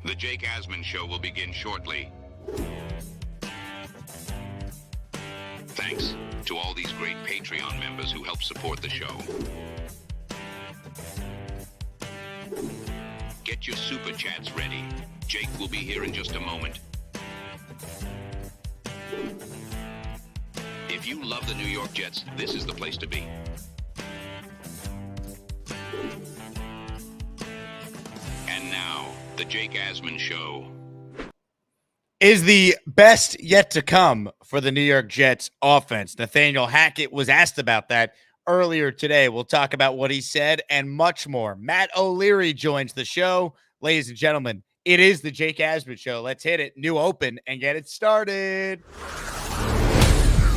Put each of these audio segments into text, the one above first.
The Jake Asman Show will begin shortly. Thanks to all these great Patreon members who help support the show. Get your super chats ready. Jake will be here in just a moment. If you love the New York Jets, this is the place to be. And now, the Jake Asman Show. Is the best yet to come for the New York Jets offense. Nathaniel Hackett was asked about that earlier today. We'll talk about what he said and much more. Matt O'Leary joins the show. Ladies and gentlemen, it is the Jake Asman Show. Let's hit it. New open and get it started.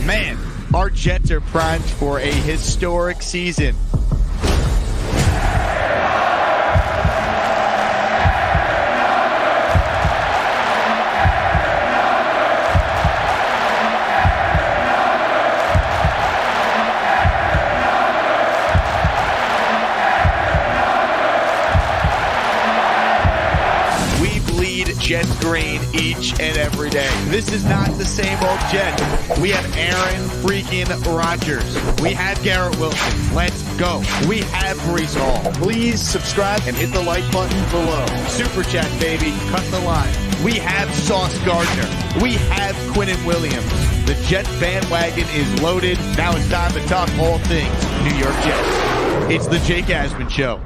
Man, our Jets are primed for a historic season. Jets green each and every day. This is not the same old Jets. We have Aaron freaking Rodgers. We have Garrett Wilson. Let's go. We have Breece Hall. Please subscribe and hit the like button below. Super chat, baby. Cut the line. We have Sauce Gardner. We have Quinnen Williams. The Jets bandwagon is loaded. Now it's time to talk all things New York Jets. It's the Jake Asman Show.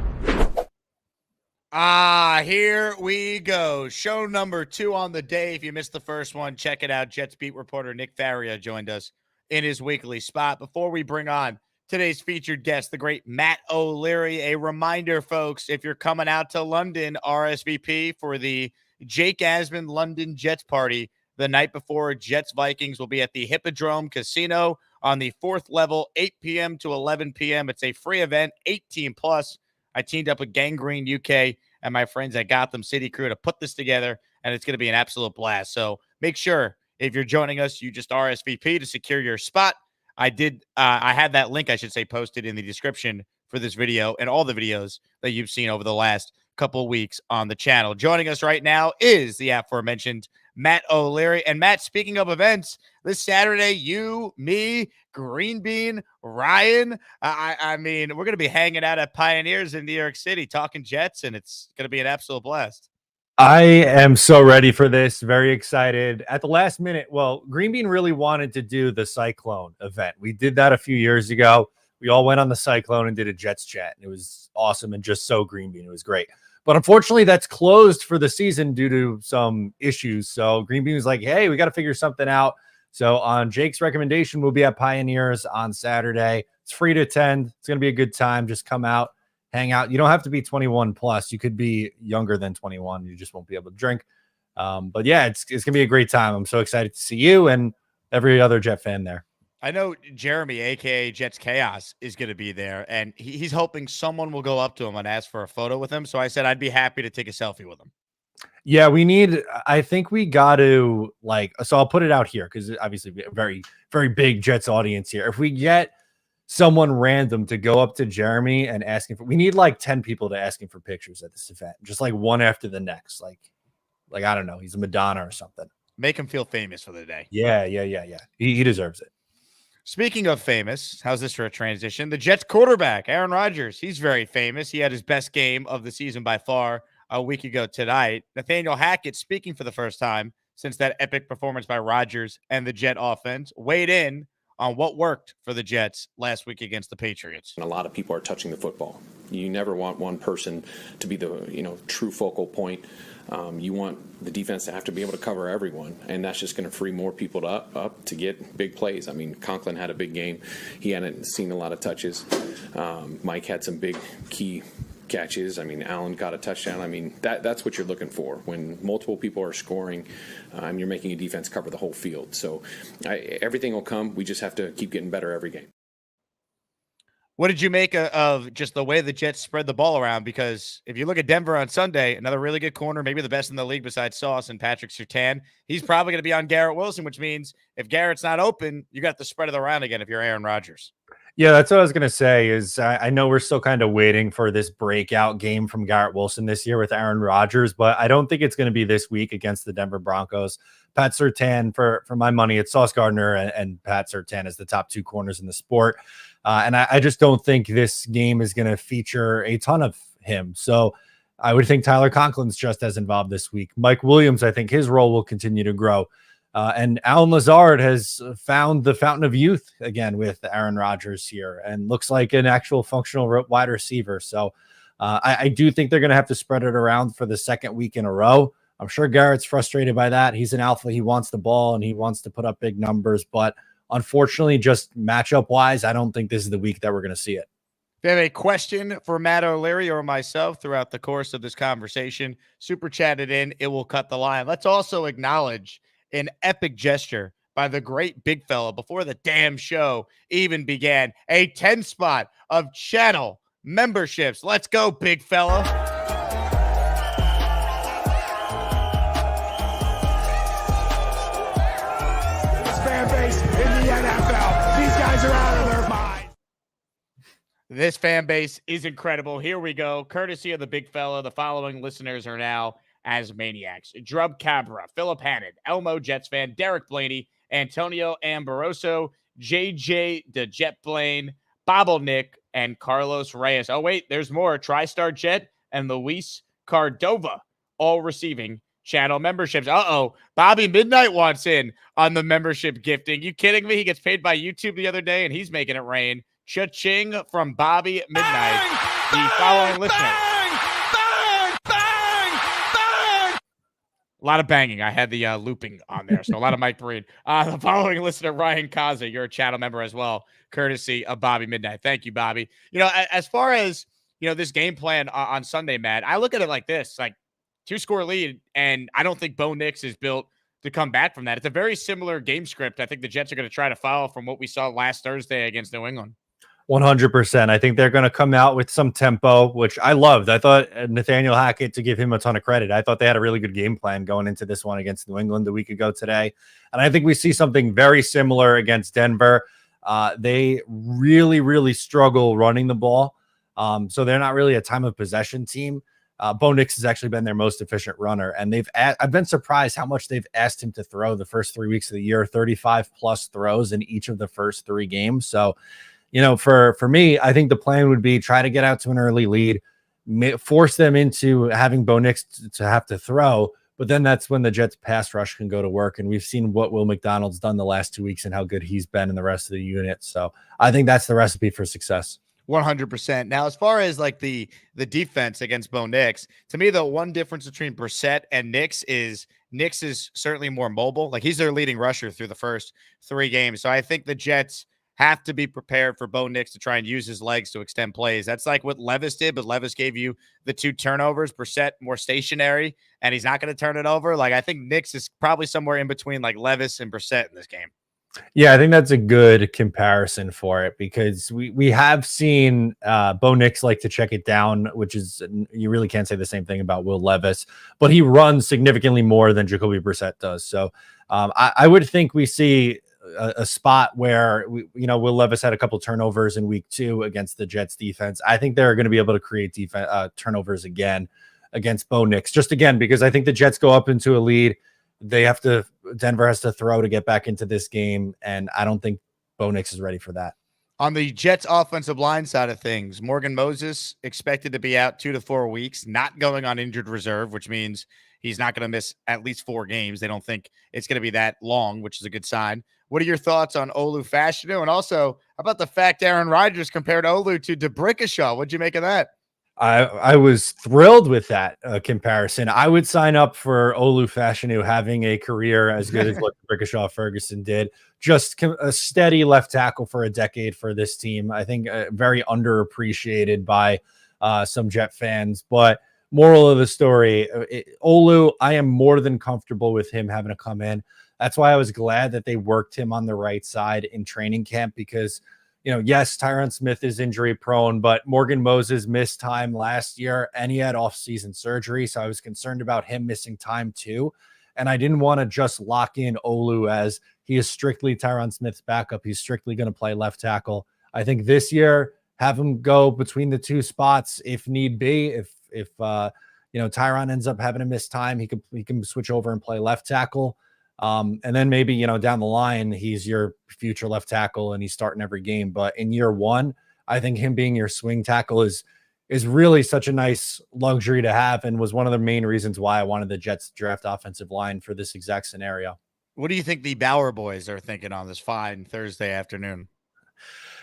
Here we go. Show number 2 on the day. If you missed the first one, check it out. Jets beat reporter Nick Faria joined us in his weekly spot. Before we bring on today's featured guest, the great Matt O'Leary, a reminder, folks, if you're coming out to London, RSVP for the Jake Asman London Jets party the night before Jets-Vikings will be at the Hippodrome Casino on the 4th level, 8 p.m. to 11 p.m. It's a free event, 18 plus. I teamed up with Gangrene UK and my friends at Gotham City Crew to put this together, and it's going to be an absolute blast. So make sure if you're joining us, you just RSVP to secure your spot. I had that link, I should say, posted in the description for this video and all the videos that you've seen over the last couple of weeks on the channel. Joining us right now is the aforementioned Matt O'Leary. And Matt, speaking of events, this Saturday, you, me, Green Bean, Ryan, I mean, we're going to be hanging out at Pioneers in New York City talking Jets, and it's going to be an absolute blast. I am so ready for this. Very excited. At the last minute, well, Green Bean really wanted to do the Cyclone event. We did that a few years ago. We all went on the Cyclone and did a Jets chat. And it was awesome and just so Green Bean. It was great. But unfortunately, that's closed for the season due to some issues. So Green Bean was like, hey, we got to figure something out. So on Jake's recommendation, we'll be at Pioneers on Saturday. It's free to attend. It's going to be a good time. Just come out, hang out. You don't have to be 21 plus. You could be younger than 21. You just won't be able to drink. But yeah, it's going to be a great time. I'm so excited to see you and every other Jet fan there. I know Jeremy, a.k.a. Jets Chaos, is going to be there, and he's hoping someone will go up to him and ask for a photo with him. So I said I'd be happy to take a selfie with him. Yeah, I think we got to, so I'll put it out here because obviously a very, very big Jets audience here. If we get someone random to go up to Jeremy and ask him we need 10 people to ask him for pictures at this event, just one after the next. Like I don't know, he's a Madonna or something. Make him feel famous for the day. Yeah. He deserves it. Speaking of famous, how's this for a transition? The Jets quarterback, Aaron Rodgers, he's very famous. He had his best game of the season by far a week ago tonight. Nathaniel Hackett, speaking for the first time since that epic performance by Rodgers and the Jet offense, weighed in on what worked for the Jets last week against the Patriots. A lot of people are touching the football. You never want one person to be the true focal point. You want the defense to have to be able to cover everyone, and that's just going to free more people up to get big plays. I mean, Conklin had a big game. He hadn't seen a lot of touches. Mike had some big key catches. I mean, Allen got a touchdown. I mean, that's what you're looking for. When multiple people are scoring, you're making a defense cover the whole field. So everything will come. We just have to keep getting better every game. What did you make of just the way the Jets spread the ball around? Because if you look at Denver on Sunday, another really good corner, maybe the best in the league besides Sauce and Patrick Surtain, he's probably going to be on Garrett Wilson, which means if Garrett's not open, you got the spread of the round again if you're Aaron Rodgers. Yeah, that's what I was going to say is I know we're still kind of waiting for this breakout game from Garrett Wilson this year with Aaron Rodgers, but I don't think it's going to be this week against the Denver Broncos. Pat Surtain, for my money, it's Sauce Gardner and Pat Surtain as the top two corners in the sport. And I just don't think this game is going to feature a ton of him. So I would think Tyler Conklin's just as involved this week. Mike Williams, I think his role will continue to grow. And Alan Lazard has found the fountain of youth again with Aaron Rodgers here and looks like an actual functional wide receiver. So I do think they're going to have to spread it around for the second week in a row. I'm sure Garrett's frustrated by that. He's an alpha. He wants the ball and he wants to put up big numbers. But unfortunately, just matchup wise, I don't think this is the week that we're going to see it. If you have a question for Matt O'Leary or myself throughout the course of this conversation, super chat it in. It will cut the line. Let's also acknowledge an epic gesture by the great big fella before the damn show even began. A 10 spot of channel memberships. Let's go, big fella. This fan base in the NFL. These guys are out of their mind. This fan base is incredible. Here we go. Courtesy of the big fella, the following listeners are now as maniacs: Drub Cabra, Philip Hannon, Elmo Jets fan, Derek Blaney, Antonio Amoroso, JJ the Jet Plane, Bobble Nick, and Carlos Reyes. Oh, wait, there's more. TriStar Jet and Luis Cardova, all receiving channel memberships. Bobby Midnight wants in on the membership gifting. You kidding me? He gets paid by YouTube the other day, and he's making it rain. Cha-ching from Bobby Midnight. The following listener. A lot of banging. I had the looping on there, so a lot of Mike Breen. The following listener, Ryan Kaza, you're a channel member as well, courtesy of Bobby Midnight. Thank you, Bobby. As far as, this game plan on Sunday, Matt, I look at it like this, like 2-score lead, and I don't think Bo Nix is built to come back from that. It's a very similar game script I think the Jets are going to try to follow from what we saw last Thursday against New England. 100%. I think they're going to come out with some tempo, which I loved. I thought Nathaniel Hackett, to give him a ton of credit, I thought they had a really good game plan going into this one against New England a week ago today. And I think we see something very similar against Denver. They really, really struggle running the ball. So they're not really a time of possession team. Bo Nix has actually been their most efficient runner. And I've been surprised how much they've asked him to throw the first 3 weeks of the year, 35 plus throws in each of the first 3 games. So, for me, I think the plan would be try to get out to an early lead, force them into having Bo Nix to have to throw, but then that's when the Jets pass rush can go to work. And we've seen what Will McDonald's done the last 2 weeks and how good he's been in the rest of the unit. So I think that's the recipe for success. 100%. Now, as far as like the defense against Bo Nix, to me, the one difference between Brissett and Nix is certainly more mobile. Like, he's their leading rusher through the first 3 games. So I think the Jets have to be prepared for Bo Nix to try and use his legs to extend plays. That's like what Levis did, but Levis gave you the 2 turnovers. Brissett more stationary, and he's not going to turn it over. Like, I think Nix is probably somewhere in between like Levis and Brissett in this game. Yeah, I think that's a good comparison for it because we have seen Bo Nix like to check it down, which is, you really can't say the same thing about Will Levis, but he runs significantly more than Jacoby Brissett does. So I would think we see a spot where Will Levis had a couple turnovers in week 2 against the Jets defense. I think they're going to be able to create turnovers again against Bo Nix, just again, because I think the Jets go up into a lead. Denver has to throw to get back into this game. And I don't think Bo Nix is ready for that. On the Jets offensive line side of things, Morgan Moses expected to be out 2 to 4 weeks, not going on injured reserve, which means he's not going to miss at least 4 games. They don't think it's going to be that long, which is a good sign. What are your thoughts on Olu Fashanu? And also, how about the fact Aaron Rodgers compared Olu to DeBrickashaw? What'd you make of that? I was thrilled with that comparison. I would sign up for Olu Fashanu having a career as good as what Brickashaw Ferguson did. Just a steady left tackle for a decade for this team. I think very underappreciated by some Jet fans. But moral of the story, Olu, I am more than comfortable with him having to come in. That's why I was glad that they worked him on the right side in training camp because – yes, Tyron Smith is injury prone, but Morgan Moses missed time last year and he had off-season surgery. So I was concerned about him missing time too. And I didn't want to just lock in Olu as he is strictly Tyron Smith's backup. He's strictly going to play left tackle. I think this year, have him go between the two spots if need be. If Tyron ends up having to miss time, he can switch over and play left tackle. And then maybe, down the line, he's your future left tackle and he's starting every game. But in year one, I think him being your swing tackle is really such a nice luxury to have, and was one of the main reasons why I wanted the Jets to draft offensive line for this exact scenario. What do you think the Bauer boys are thinking on this fine Thursday afternoon?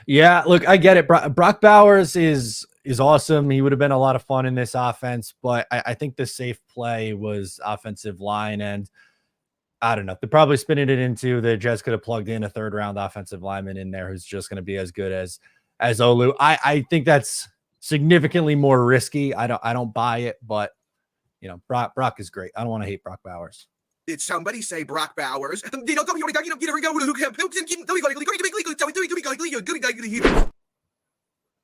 Yeah, look, I get it. Brock Bowers is awesome. He would have been a lot of fun in this offense, but I think the safe play was offensive line, and I don't know. They're probably spinning it into the Jets could have plugged in a third-round offensive lineman in there who's just going to be as good as Olu. I think that's significantly more risky. I don't buy it, but Brock is great. I don't want to hate Brock Bowers. Did somebody say Brock Bowers?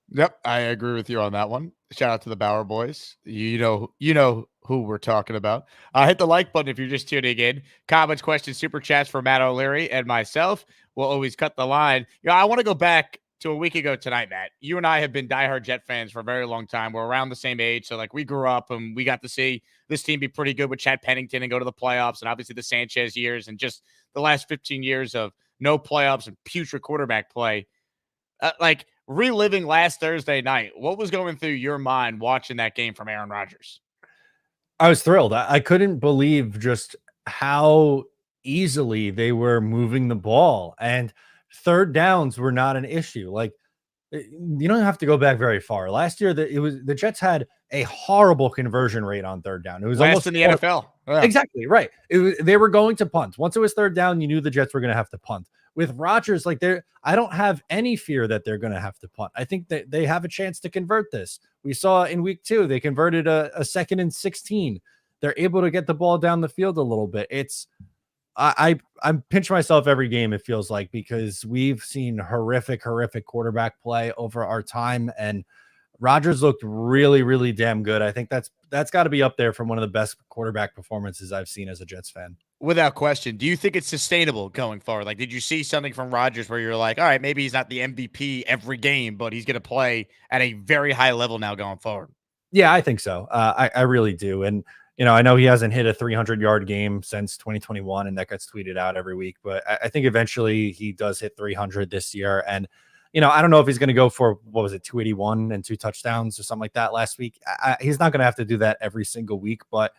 Yep, I agree with you on that one. Shout out to the Bauer boys. You know who we're talking about. Hit the like button if you're just tuning in. Comments, questions, super chats for Matt O'Leary and myself. We'll always cut the line. I want to go back to a week ago tonight, Matt. You and I have been diehard Jet fans for a very long time. We're around the same age, so we grew up and we got to see this team be pretty good with Chad Pennington and go to the playoffs, and obviously the Sanchez years and just the last 15 years of no playoffs and putrid quarterback play. Reliving last Thursday night, what was going through your mind watching that game from Aaron Rodgers? I was thrilled. I couldn't believe just how easily they were moving the ball, and third downs were not an issue. You don't have to go back very far. Last year, the Jets had a horrible conversion rate on third down. It was last almost in the NFL. Yeah. Exactly right. They were going to punt. Once it was third down, you knew the Jets were going to have to punt. With Rodgers, I don't have any fear that they're going to have to punt. I think that they have a chance to convert this. We saw in week 2, they converted a 2nd and 16. They're able to get the ball down the field a little bit. I pinch myself every game, it feels like, because we've seen horrific quarterback play over our time, and Rodgers looked really, really damn good. I think that's got to be up there from one of the best quarterback performances I've seen as a Jets fan. Without question. Do you think it's sustainable going forward? Did you see something from Rodgers where you're like, all right, maybe he's not the MVP every game, but he's going to play at a very high level now going forward? Yeah, I think so. I really do. And, I know he hasn't hit a 300-yard game since 2021, and that gets tweeted out every week, but I think eventually he does hit 300 this year. And, I don't know if he's going to go for, 281 and 2 touchdowns or something like that last week. He's not going to have to do that every single week, but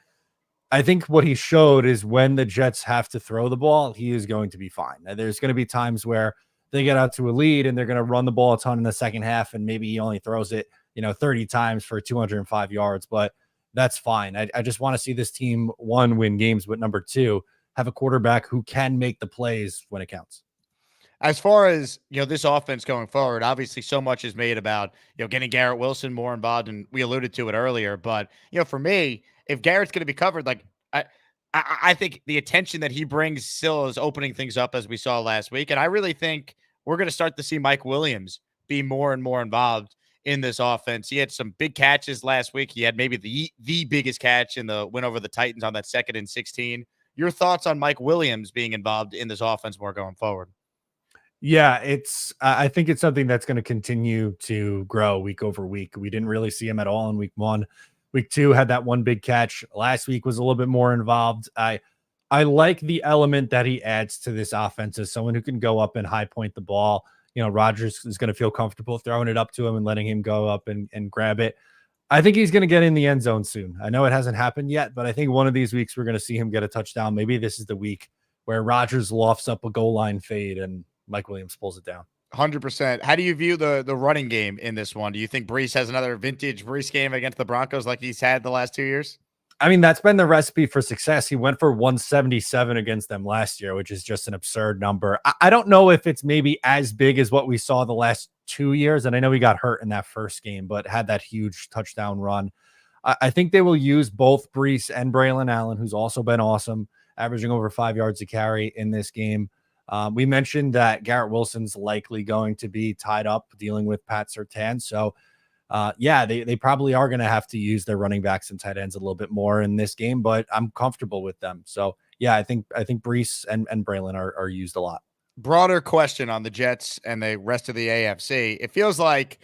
I think what he showed is when the Jets have to throw the ball, he is going to be fine. Now, there's going to be times where they get out to a lead and they're going to run the ball a ton in the second half, and maybe he only throws it, 30 times for 205 yards, but that's fine. I just want to see this team, 1, win games, but number 2, have a quarterback who can make the plays when it counts. As far as, this offense going forward, obviously so much is made about, getting Garrett Wilson more involved, and we alluded to it earlier, but, for me, if Garrett's going to be covered, I think the attention that he brings still is opening things up as we saw last week. And I really think we're going to start to see Mike Williams be more and more involved in this offense. He had some big catches last week. He had maybe the biggest catch in the win over the Titans on that 2nd and 16. Your thoughts on Mike Williams being involved in this offense more going forward? Yeah, I think it's something that's going to continue to grow week over week. We didn't really see him at all in week 1. Week 2 had that one big catch. Last week was a little bit more involved. I like the element that he adds to this offense as someone who can go up and high point the ball. Rodgers is going to feel comfortable throwing it up to him and letting him go up and grab it. I think he's going to get in the end zone soon. I know it hasn't happened yet, but I think one of these weeks we're going to see him get a touchdown. Maybe this is the week where Rodgers lofts up a goal line fade and Mike Williams pulls it down. 100%. How do you view the running game in this one? Do you think Brees has another vintage Brees game against the Broncos like he's had the last 2 years? I mean, that's been the recipe for success. He went for 177 against them last year, which is just an absurd number. I don't know if it's maybe as big as what we saw the last 2 years. And I know he got hurt in that first game, but had that huge touchdown run. I think they will use both Brees and Braylon Allen, who's also been awesome, averaging over 5 yards a carry in this game. We mentioned that Garrett Wilson's likely going to be tied up dealing with Pat Surtain. So, they probably are going to have to use their running backs and tight ends a little bit more in this game, but I'm comfortable with them. So, I think Brees and Braylon are used a lot. Broader question on the Jets and the rest of the AFC. It feels like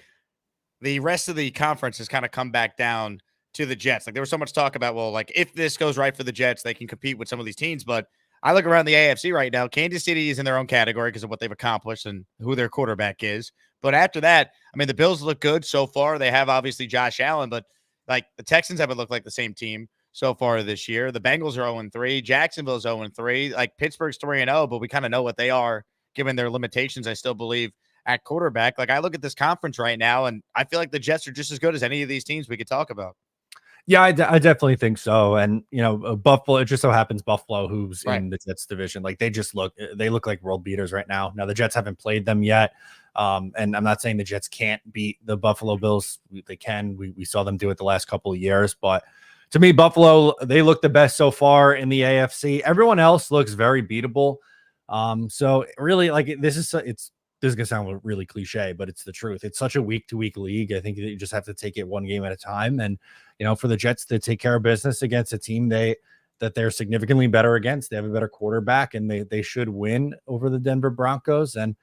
the rest of the conference has kind of come back down to the Jets. Like there was so much talk about, well, like if this goes right for the Jets, they can compete with some of these teams. But I look around the AFC right now. Kansas City is in their own category because of what they've accomplished and who their quarterback is. But after that, I mean, the Bills look good so far. They have obviously Josh Allen, but like the Texans haven't looked like the same team so far this year. The Bengals are 0-3. Jacksonville's 0-3. Like Pittsburgh's 3-0, but we kind of know what they are given their limitations. I still believe at quarterback. Like I look at this conference right now, and I feel like the Jets are just as good as any of these teams we could talk about. Yeah, I definitely think so. And, Buffalo, it just so happens Buffalo, who's Right. in the Jets division, like they look like world beaters right now. Now the Jets haven't played them yet. And I'm not saying the Jets can't beat the Buffalo Bills. They can. We saw them do it the last couple of years. But to me, Buffalo, they look the best so far in the AFC. Everyone else looks very beatable. So really, like this is gonna sound really cliche, but it's the truth. It's such a week-to-week league. I think that you just have to take it one game at a time. And for the Jets to take care of business against a team that they're significantly better against, they have a better quarterback, and they should win over the Denver Broncos. And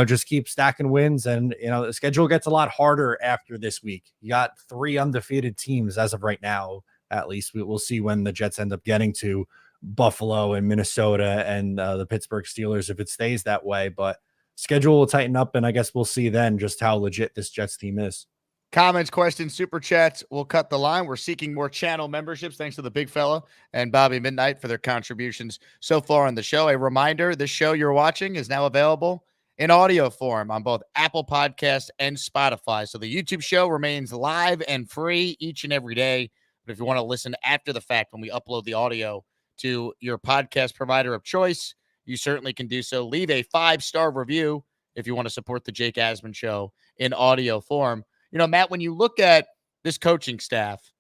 just keep stacking wins. And the schedule gets a lot harder after this week. You got 3 undefeated teams as of right now. At least we'll see when the Jets end up getting to Buffalo and Minnesota and the Pittsburgh Steelers if it stays that way. But schedule will tighten up, and I guess we'll see then just how legit this Jets team is. Comments, questions, super chats. We'll cut the line. We're seeking more channel memberships. Thanks to the big fella and Bobby Midnight for their contributions so far on the show. A reminder, this show you're watching is now available in audio form on both Apple Podcasts and Spotify. So the YouTube show remains live and free each and every day. But if you want to listen after the fact when we upload the audio to your podcast provider of choice, you certainly can do so. Leave a 5-star review if you want to support the Jake Asman Show in audio form. Matt, when you look at this coaching staff,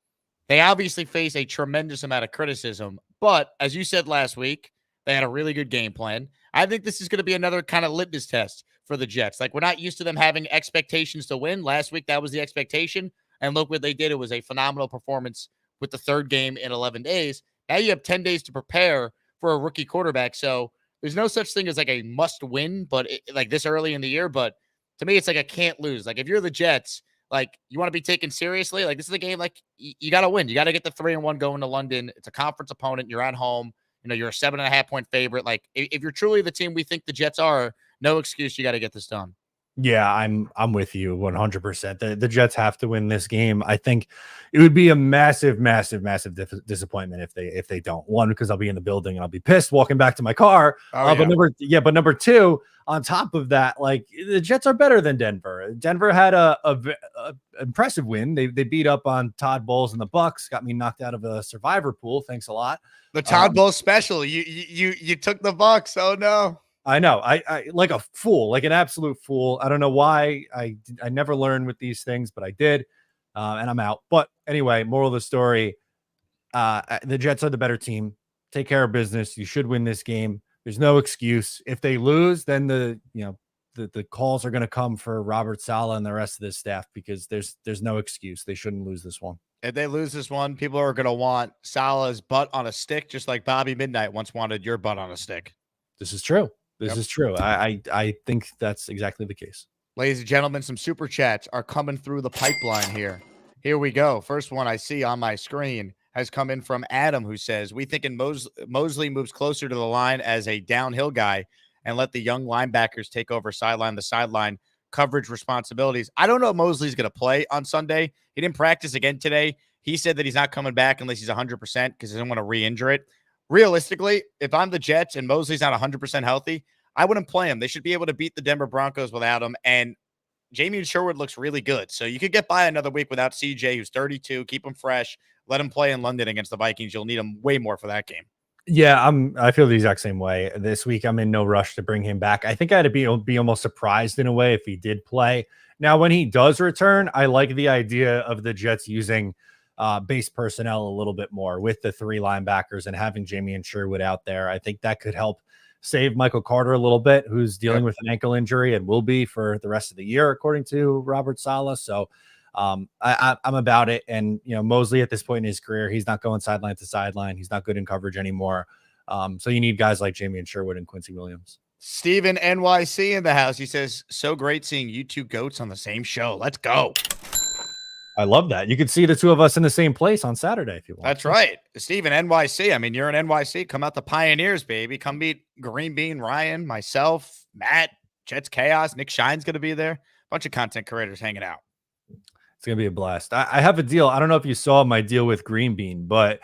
they obviously face a tremendous amount of criticism. But as you said last week, they had a really good game plan. I think this is going to be another kind of litmus test for the Jets. Like, we're not used to them having expectations to win. Last week, that was the expectation. And look what they did. It was a phenomenal performance with the third game in 11 days. Now you have 10 days to prepare for a rookie quarterback. So there's no such thing as like a must win, but like this early in the year. But to me, it's like a can't lose. Like if you're the Jets, like you want to be taken seriously. Like this is a game like you got to win. You got to get the 3-1 going to London. It's a conference opponent. You're at home. You're a 7.5-point favorite. Like if you're truly the team we think the Jets are, no excuse. You got to get this done. Yeah, I'm with you 100%. The Jets have to win this game. I think it would be a massive disappointment if they don't. One, because I'll be in the building and I'll be pissed walking back to my car. But number 2, on top of that, like the Jets are better than Denver. Denver had a impressive win. They beat up on Todd Bowles and the Bucks. Got me knocked out of a survivor pool. Thanks a lot. The Todd Bowles special. You took the Bucks. Oh no. I know. I like a fool, like an absolute fool. I don't know why. I never learn with these things, but I did, and I'm out. But anyway, moral of the story: the Jets are the better team. Take care of business. You should win this game. There's no excuse. If they lose, then the calls are going to come for Robert Saleh and the rest of this staff because there's no excuse. They shouldn't lose this one. If they lose this one, people are going to want Saleh's butt on a stick, just like Bobby Midnight once wanted your butt on a stick. This is true. This is true. I think that's exactly the case. Ladies and gentlemen, some super chats are coming through the pipeline here. Here we go. First one I see on my screen has come in from Adam, who says, we thinking Mosley moves closer to the line as a downhill guy and let the young linebackers take over the sideline coverage responsibilities. I don't know if Mosley's going to play on Sunday. He didn't practice again today. He said that he's not coming back unless he's 100% because he doesn't want to re-injure it. Realistically, if I'm the Jets and Mosley's not 100% healthy, I wouldn't play him. They should be able to beat the Denver Broncos without him. And Jamie Sherwood looks really good. So you could get by another week without CJ, who's 32. Keep him fresh. Let him play in London against the Vikings. You'll need him way more for that game. Yeah, I feel the exact same way. This week, I'm in no rush to bring him back. I think I'd be almost surprised in a way if he did play. Now, when he does return, I like the idea of the Jets using base personnel a little bit more with the 3 linebackers and having Jamie and Sherwood out there. I think that could help save Michael Carter a little bit, who's dealing with an ankle injury and will be for the rest of the year, according to Robert Saleh. So I'm about it. And, Mosley at this point in his career, he's not going sideline to sideline. He's not good in coverage anymore. So you need guys like Jamie and Sherwood and Quincy Williams. Steven NYC in the house. He says, so great seeing you two goats on the same show. Let's go. I love that. You could see the two of us in the same place on Saturday if you want. That's right. Steven NYC. I mean, you're in NYC. Come out to Pioneers, baby. Come meet Green Bean, Ryan, myself, Matt, Jets Chaos. Nick Shine's going to be there. Bunch of content creators hanging out. It's going to be a blast. I have a deal. I don't know if you saw my deal with Green Bean, but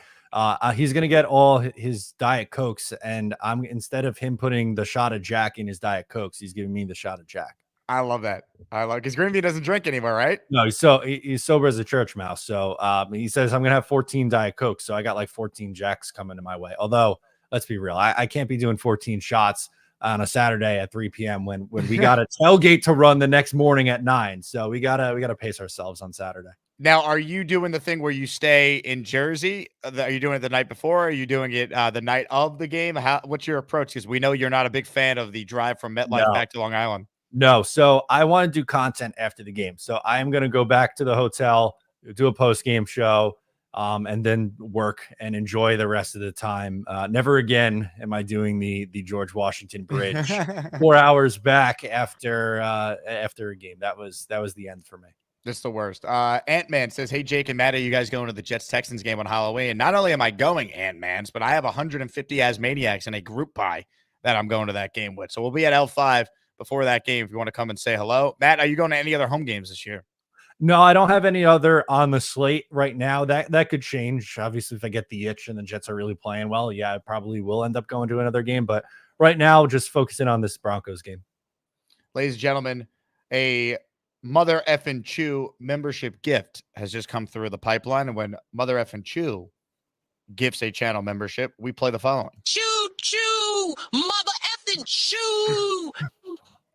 he's going to get all his Diet Cokes, and instead of him putting the shot of Jack in his Diet Cokes, he's giving me the shot of Jack. I love that. I love because Green Bean doesn't drink anymore, right? No, he's sober as a church mouse. So he says I'm going to have 14 Diet Cokes. So I got like 14 Jacks coming to my way. Although, let's be real, I can't be doing 14 shots on a Saturday at 3 p.m. when we got a tailgate to run the next morning at 9. So we gotta pace ourselves on Saturday. Now, are you doing the thing where you stay in Jersey? Are you doing it the night before? Or are you doing it the night of the game? What's your approach? Because we know you're not a big fan of the drive from MetLife back to Long Island. No, so I want to do content after the game. So I am going to go back to the hotel, do a post-game show, and then work and enjoy the rest of the time. Never again am I doing the George Washington Bridge 4 hours back after a game. That was the end for me. That's the worst. Ant-Man says, hey, Jake and Matt, are you guys going to the Jets-Texans game on Halloween? Not only am I going, Ant-Man's, but I have 150 Asmaniacs in a group buy that I'm going to that game with. So we'll be at L5 before that game if you want to come and say hello. Matt, are you going to any other home games this year? No, I don't have any other on the slate right now. That could change. Obviously, if I get the itch and the Jets are really playing well, yeah, I probably will end up going to another game. But right now, just focusing on this Broncos game. Ladies and gentlemen, a Mother Effin' Chew membership gift has just come through the pipeline. And when Mother Effin' Chew gifts a channel membership, we play the following. Choo, choo, Mother Effin' Chew.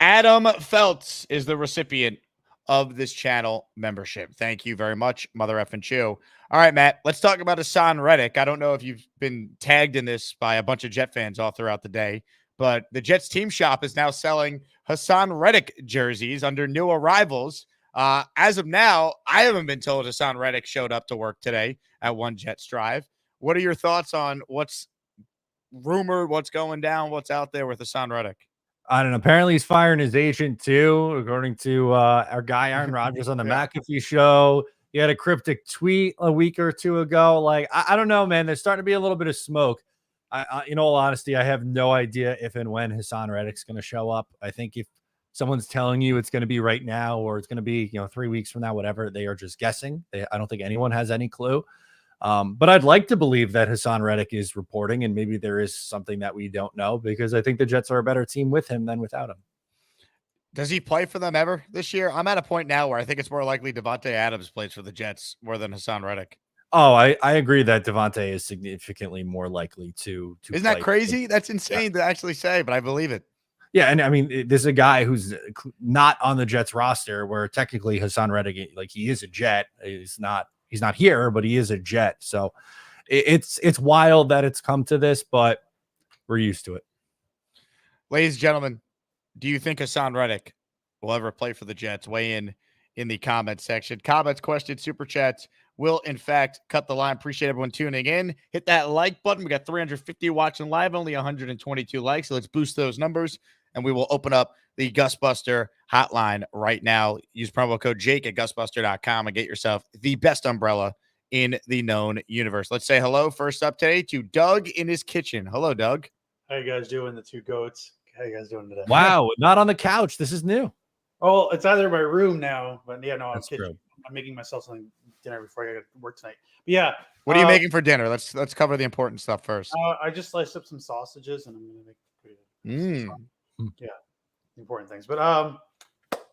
Adam Feltz is the recipient of this channel membership. Thank you very much, Mother Effin' Chew. All right, Matt, let's talk about Hassan Reddick. I don't know if you've been tagged in this by a bunch of Jet fans all throughout the day, but the Jets team shop is now selling Hassan Reddick jerseys under new arrivals. As of now, I haven't been told Hassan Reddick showed up to work today at One Jets Drive. What are your thoughts on what's rumored, what's going down, what's out there with Hassan Reddick? I don't know. Apparently, he's firing his agent too, according to our guy Aaron Rodgers on the McAfee show. He had a cryptic tweet a week or two ago. Like, I don't know, man. There's starting to be a little bit of smoke. In all honesty, I have no idea if and when Hassan Reddick's going to show up. I think if someone's telling you it's going to be right now or it's going to be 3 weeks from now, whatever, they are just guessing. I don't think anyone has any clue. But I'd like to believe that Hassan Reddick is reporting, and maybe there is something that we don't know, because I think the Jets are a better team with him than without him. Does he play for them ever this year? I'm at a point now where I think it's more likely Devontae Adams plays for the Jets more than Hassan Reddick. Oh, I agree that Devontae is significantly more likely to Isn't that crazy? That's insane to actually say, but I believe it. Yeah, and I mean, there's a guy who's not on the Jets roster where technically Hassan Reddick, like, he is a Jet. He's not here, but he is a Jet. So it's wild that it's come to this, but we're used to it. Ladies and gentlemen, do you think Hassan Reddick will ever play for the Jets? Weigh in the comment section. Comments, questions, super chats will, in fact, cut the line. Appreciate everyone tuning in. Hit that like button. We got 350 watching live, only 122 likes. So let's boost those numbers, and we will open up the Gusbuster hotline right now. Use promo code Jake at gusbuster.com and get yourself the best umbrella in the known universe. Let's say hello first up today to Doug in his kitchen. Hello, Doug. How you guys doing, the two goats? How you guys doing today? Wow, not on the couch. This is new. Oh, it's either my room now, but yeah, no, That's true. I'm making myself something dinner before I go to work tonight. But yeah. What are you making for dinner? Let's cover the important stuff first. I just sliced up some sausages and I'm going to make yeah, important things. But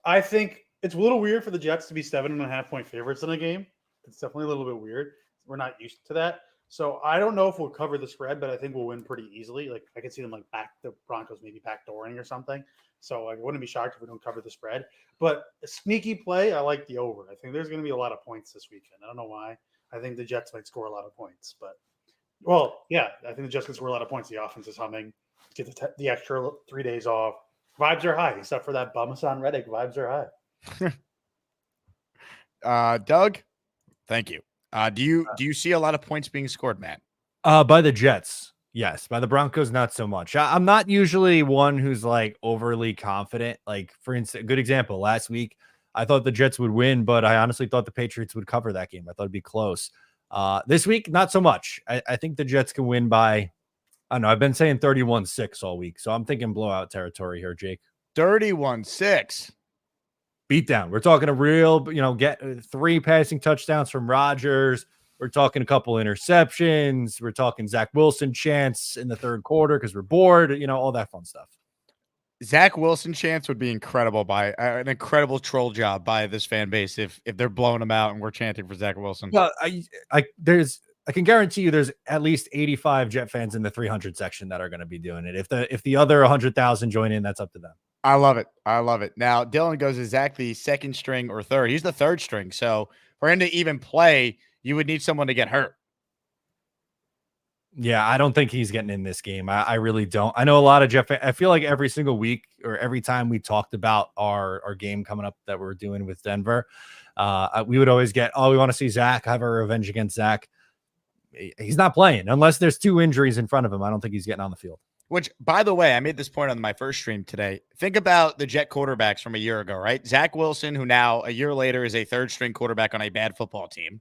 I think it's a little weird for the Jets to be 7.5-point favorites in a game. It's definitely a little bit weird. We're not used to that. So I don't know if we'll cover the spread, but I think we'll win pretty easily. Like, I could see them like back the Broncos, maybe backdooring or something. So I wouldn't be shocked if we don't cover the spread. But a sneaky play, I like the over. I think there's going to be a lot of points this weekend. I don't know why. I think the Jets might score a lot of points. But, well, yeah, I think the Jets can score a lot of points. The offense is humming. Get the extra 3 days off. Vibes are high, except for that bum Hassan Reddick. Vibes are high. Doug, thank you. Do you see a lot of points being scored, Matt? By the Jets. Yes, by the Broncos, not so much. I'm not usually one who's like overly confident. Like, for instance, a good example last week, I thought the Jets would win, but I honestly thought the Patriots would cover that game. I thought it'd be close. This week, not so much. I think the Jets can win by, I don't know, I've been saying 31-6 all week. So I'm thinking blowout territory here, Jake. 31-6. Beatdown. We're talking a real, get 3 passing touchdowns from Rodgers. We're talking a couple interceptions. We're talking Zach Wilson chance in the third quarter because we're bored, all that fun stuff. Zach Wilson chance would be incredible by an incredible troll job by this fan base if they're blowing him out and we're chanting for Zach Wilson. Well, I can guarantee you there's at least 85 Jet fans in the 300 section that are going to be doing it. If the other 100,000 join in, that's up to them. I love it. I love it. Now, Dylan goes, is Zach the second string or third? He's the third string. So for him to even play, you would need someone to get hurt. Yeah, I don't think he's getting in this game. I really don't. I know a lot of Jeff. I feel like every single week or every time we talked about our game coming up that we're doing with Denver, we would always get, we want to see Zach, have a revenge against Zach. He's not playing unless there's 2 injuries in front of him. I don't think he's getting on the field. Which, by the way, I made this point on my first stream today. Think about the Jet quarterbacks from a year ago, right? Zach Wilson, who now a year later is a third string quarterback on a bad football team.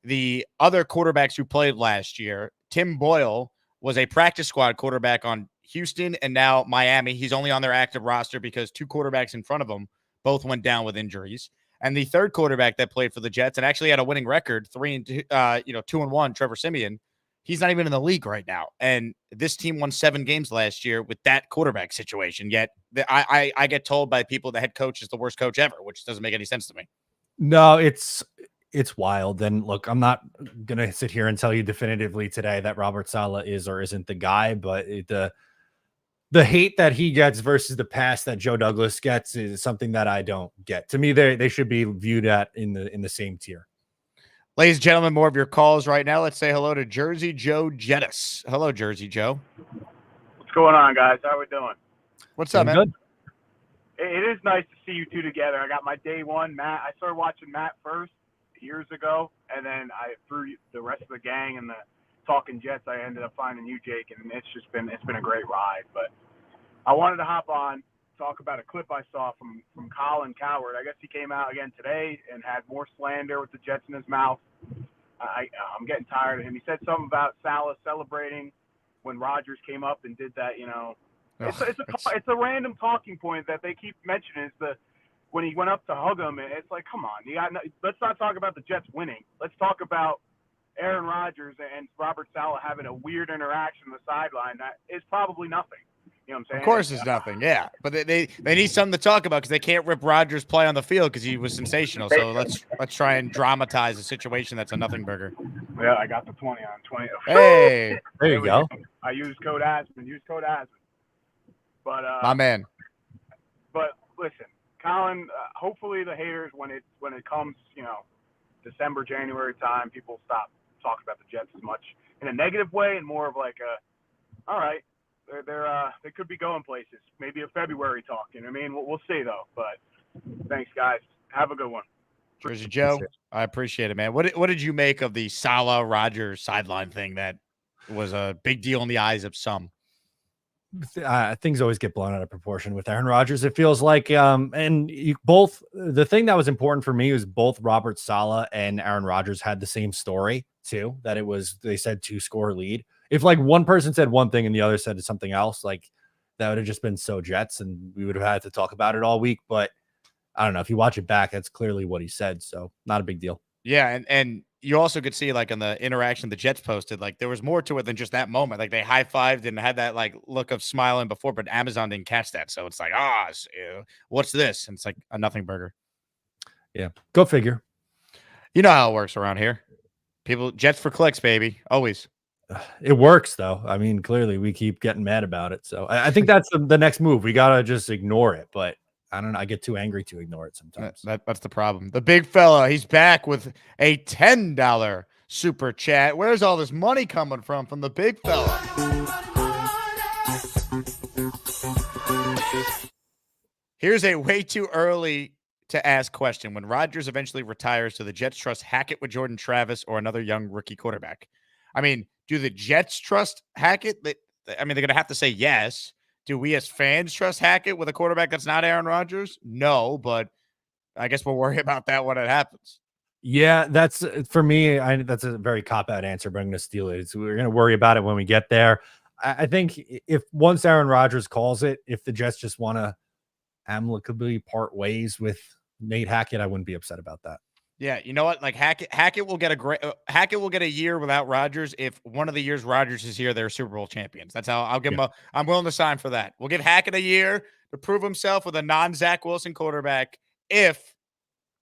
The other quarterbacks who played last year, Tim Boyle was a practice squad quarterback on Houston and now Miami. He's only on their active roster because 2 quarterbacks in front of him both went down with injuries. And the third quarterback that played for the Jets and actually had a winning record, 2-1, Trevor Siemian, he's not even in the league right now. And this team won 7 games last year with that quarterback situation. Yet I get told by people the head coach is the worst coach ever, which doesn't make any sense to me. No, it's wild. And look, I'm not going to sit here and tell you definitively today that Robert Saleh is or isn't the guy, but the hate that he gets versus the pass that Joe Douglas gets is something that I don't get. To me, they should be viewed in the same tier. Ladies and gentlemen, more of your calls right now. Let's say hello to Jersey Joe Jettis. Hello, Jersey Joe. What's going on, guys? How we doing? What's up, man? Good. It is nice to see you two together. I got my day one, Matt. I started watching Matt first years ago, and then through the rest of the gang and the Talking Jets, I ended up finding you, Jake, and it's been a great ride. But I wanted to hop on, talk about a clip I saw from Colin Cowherd. I guess he came out again today and had more slander with the Jets in his mouth. I'm getting tired of him. He said something about Saleh celebrating when Rodgers came up and did that. It's a random talking point that they keep mentioning. When he went up to hug him, and it's like, come on, let's not talk about the Jets winning. Let's talk about Aaron Rodgers and Robert Saleh having a weird interaction on the sideline that is probably nothing. You know what I'm saying? Of course it's nothing, yeah. But they need something to talk about because they can't rip Rodgers' play on the field because he was sensational. So let's try and dramatize a situation that's a nothing burger. Yeah, I got the 20 on 20. Hey, there you go. I used code Asman. But my man. But listen, Colin. Hopefully the haters, when it comes, December, January time, people stop talking about the Jets as much in a negative way and more of like all right, they could be going places. Maybe a February talk. You know what I mean? We'll see though. But thanks, guys. Have a good one. Jersey Joe, I appreciate it, man. What did you make of the Saleh Rodgers sideline thing that was a big deal in the eyes of some? Things always get blown out of proportion with Aaron Rodgers. It feels like, the thing that was important for me was both Robert Saleh and Aaron Rodgers had the same story too, that they said 2-score lead. If like one person said one thing and the other said something else, like that would have just been so Jets and we would have had to talk about it all week. But I don't know, if you watch it back, that's clearly what he said. So not a big deal. Yeah. And you also could see like in the interaction the Jets posted, like there was more to it than just that moment. Like they high-fived and had that like look of smiling before, but Amazon didn't catch that. So it's like, what's this? And it's like a nothing burger. Yeah. Go figure. You know how it works around here. People, Jets for clicks, baby. Always. It works though. I mean, clearly we keep getting mad about it. So I think that's the next move. We got to just ignore it, but I don't know. I get too angry to ignore it sometimes. That's the problem. The big fella, he's back with a $10 super chat. Where's all this money coming from the big fella? Here's a way too early to ask question. When Rodgers eventually retires, do the Jets trust Hackett with Jordan Travis or another young rookie quarterback? I mean, Do the Jets trust Hackett? I mean, they're going to have to say yes. Do we as fans trust Hackett with a quarterback that's not Aaron Rodgers? No, but I guess we'll worry about that when it happens. Yeah, that's for me. That's a very cop-out answer, but I'm going to steal it. We're going to worry about it when we get there. I think if once Aaron Rodgers calls it, if the Jets just want to amicably part ways with Nate Hackett, I wouldn't be upset about that. Yeah, you know what? Like Hackett will get a year without Rodgers if one of the years Rodgers is here, they're Super Bowl champions. That's how I'll give him I'm willing to sign for that. We'll give Hackett a year to prove himself with a non-Zach Wilson quarterback if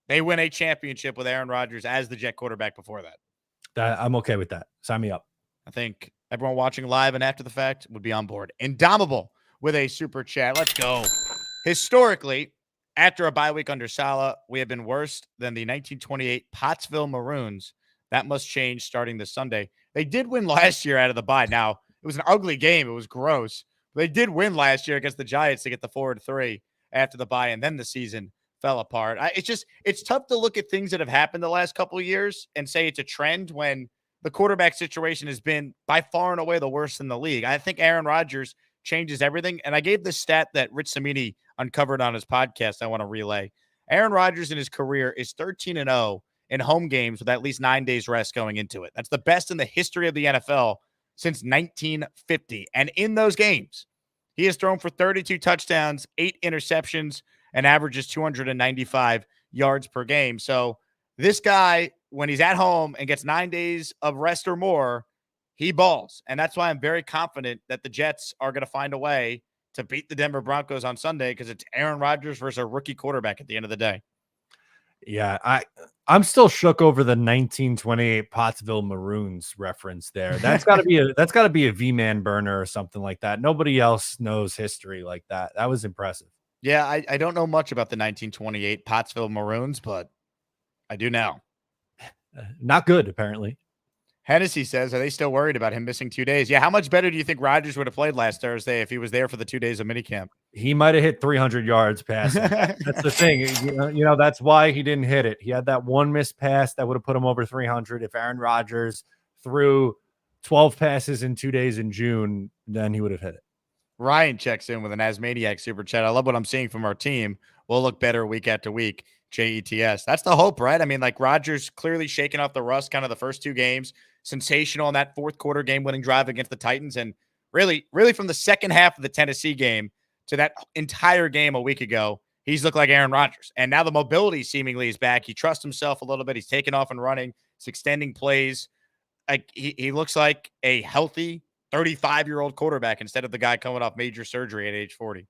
they win a championship with Aaron Rodgers as the Jet quarterback before that. I'm okay with that. Sign me up. I think everyone watching live and after the fact would be on board. Indomitable with a super chat. Let's go. Historically, after a bye week under Saleh, we have been worse than the 1928 Pottsville Maroons. That must change starting this Sunday. They did win last year out of the bye. Now, it was an ugly game. It was gross. They did win last year against the Giants to get the 4-3 after the bye, and then the season fell apart. It's tough to look at things that have happened the last couple of years and say it's a trend when the quarterback situation has been by far and away the worst in the league. I think Aaron Rodgers changes everything. And I gave this stat that Rich Cimini uncovered on his podcast. I want to relay. Aaron Rodgers in his career is 13-0 in home games with at least 9 days rest going into it. That's the best in the history of the NFL since 1950. And in those games, he has thrown for 32 touchdowns, 8 interceptions, and averages 295 yards per game. So this guy, when he's at home and gets 9 days of rest or more, he balls. And that's why I'm very confident that the Jets are going to find a way to beat the Denver Broncos on Sunday because it's Aaron Rodgers versus a rookie quarterback at the end of the day. Yeah, I'm still shook over the 1928 Pottsville Maroons reference there. That's got to be a V-man burner or something like that. Nobody else knows history like that. That was impressive. Yeah, I don't know much about the 1928 Pottsville Maroons, but I do now. Not good, apparently. Hennessy says, are they still worried about him missing 2 days? Yeah, how much better do you think Rodgers would have played last Thursday if he was there for the 2 days of minicamp? He might have hit 300 yards passing. That's the thing. You know, that's why he didn't hit it. He had that one missed pass that would have put him over 300. If Aaron Rodgers threw 12 passes in 2 days in June, then he would have hit it. Ryan checks in with an Asmaniac super chat. I love what I'm seeing from our team. We'll look better week after week. JETS. That's the hope, right? I mean, like Rodgers clearly shaking off the rust kind of the first two games. Sensational in that fourth quarter game-winning drive against the Titans. And really from the second half of the Tennessee game to that entire game a week ago, he's looked like Aaron Rodgers. And now the mobility seemingly is back. He trusts himself a little bit. He's taking off and running. He's extending plays. Like he looks like a healthy 35-year-old quarterback instead of the guy coming off major surgery at age 40.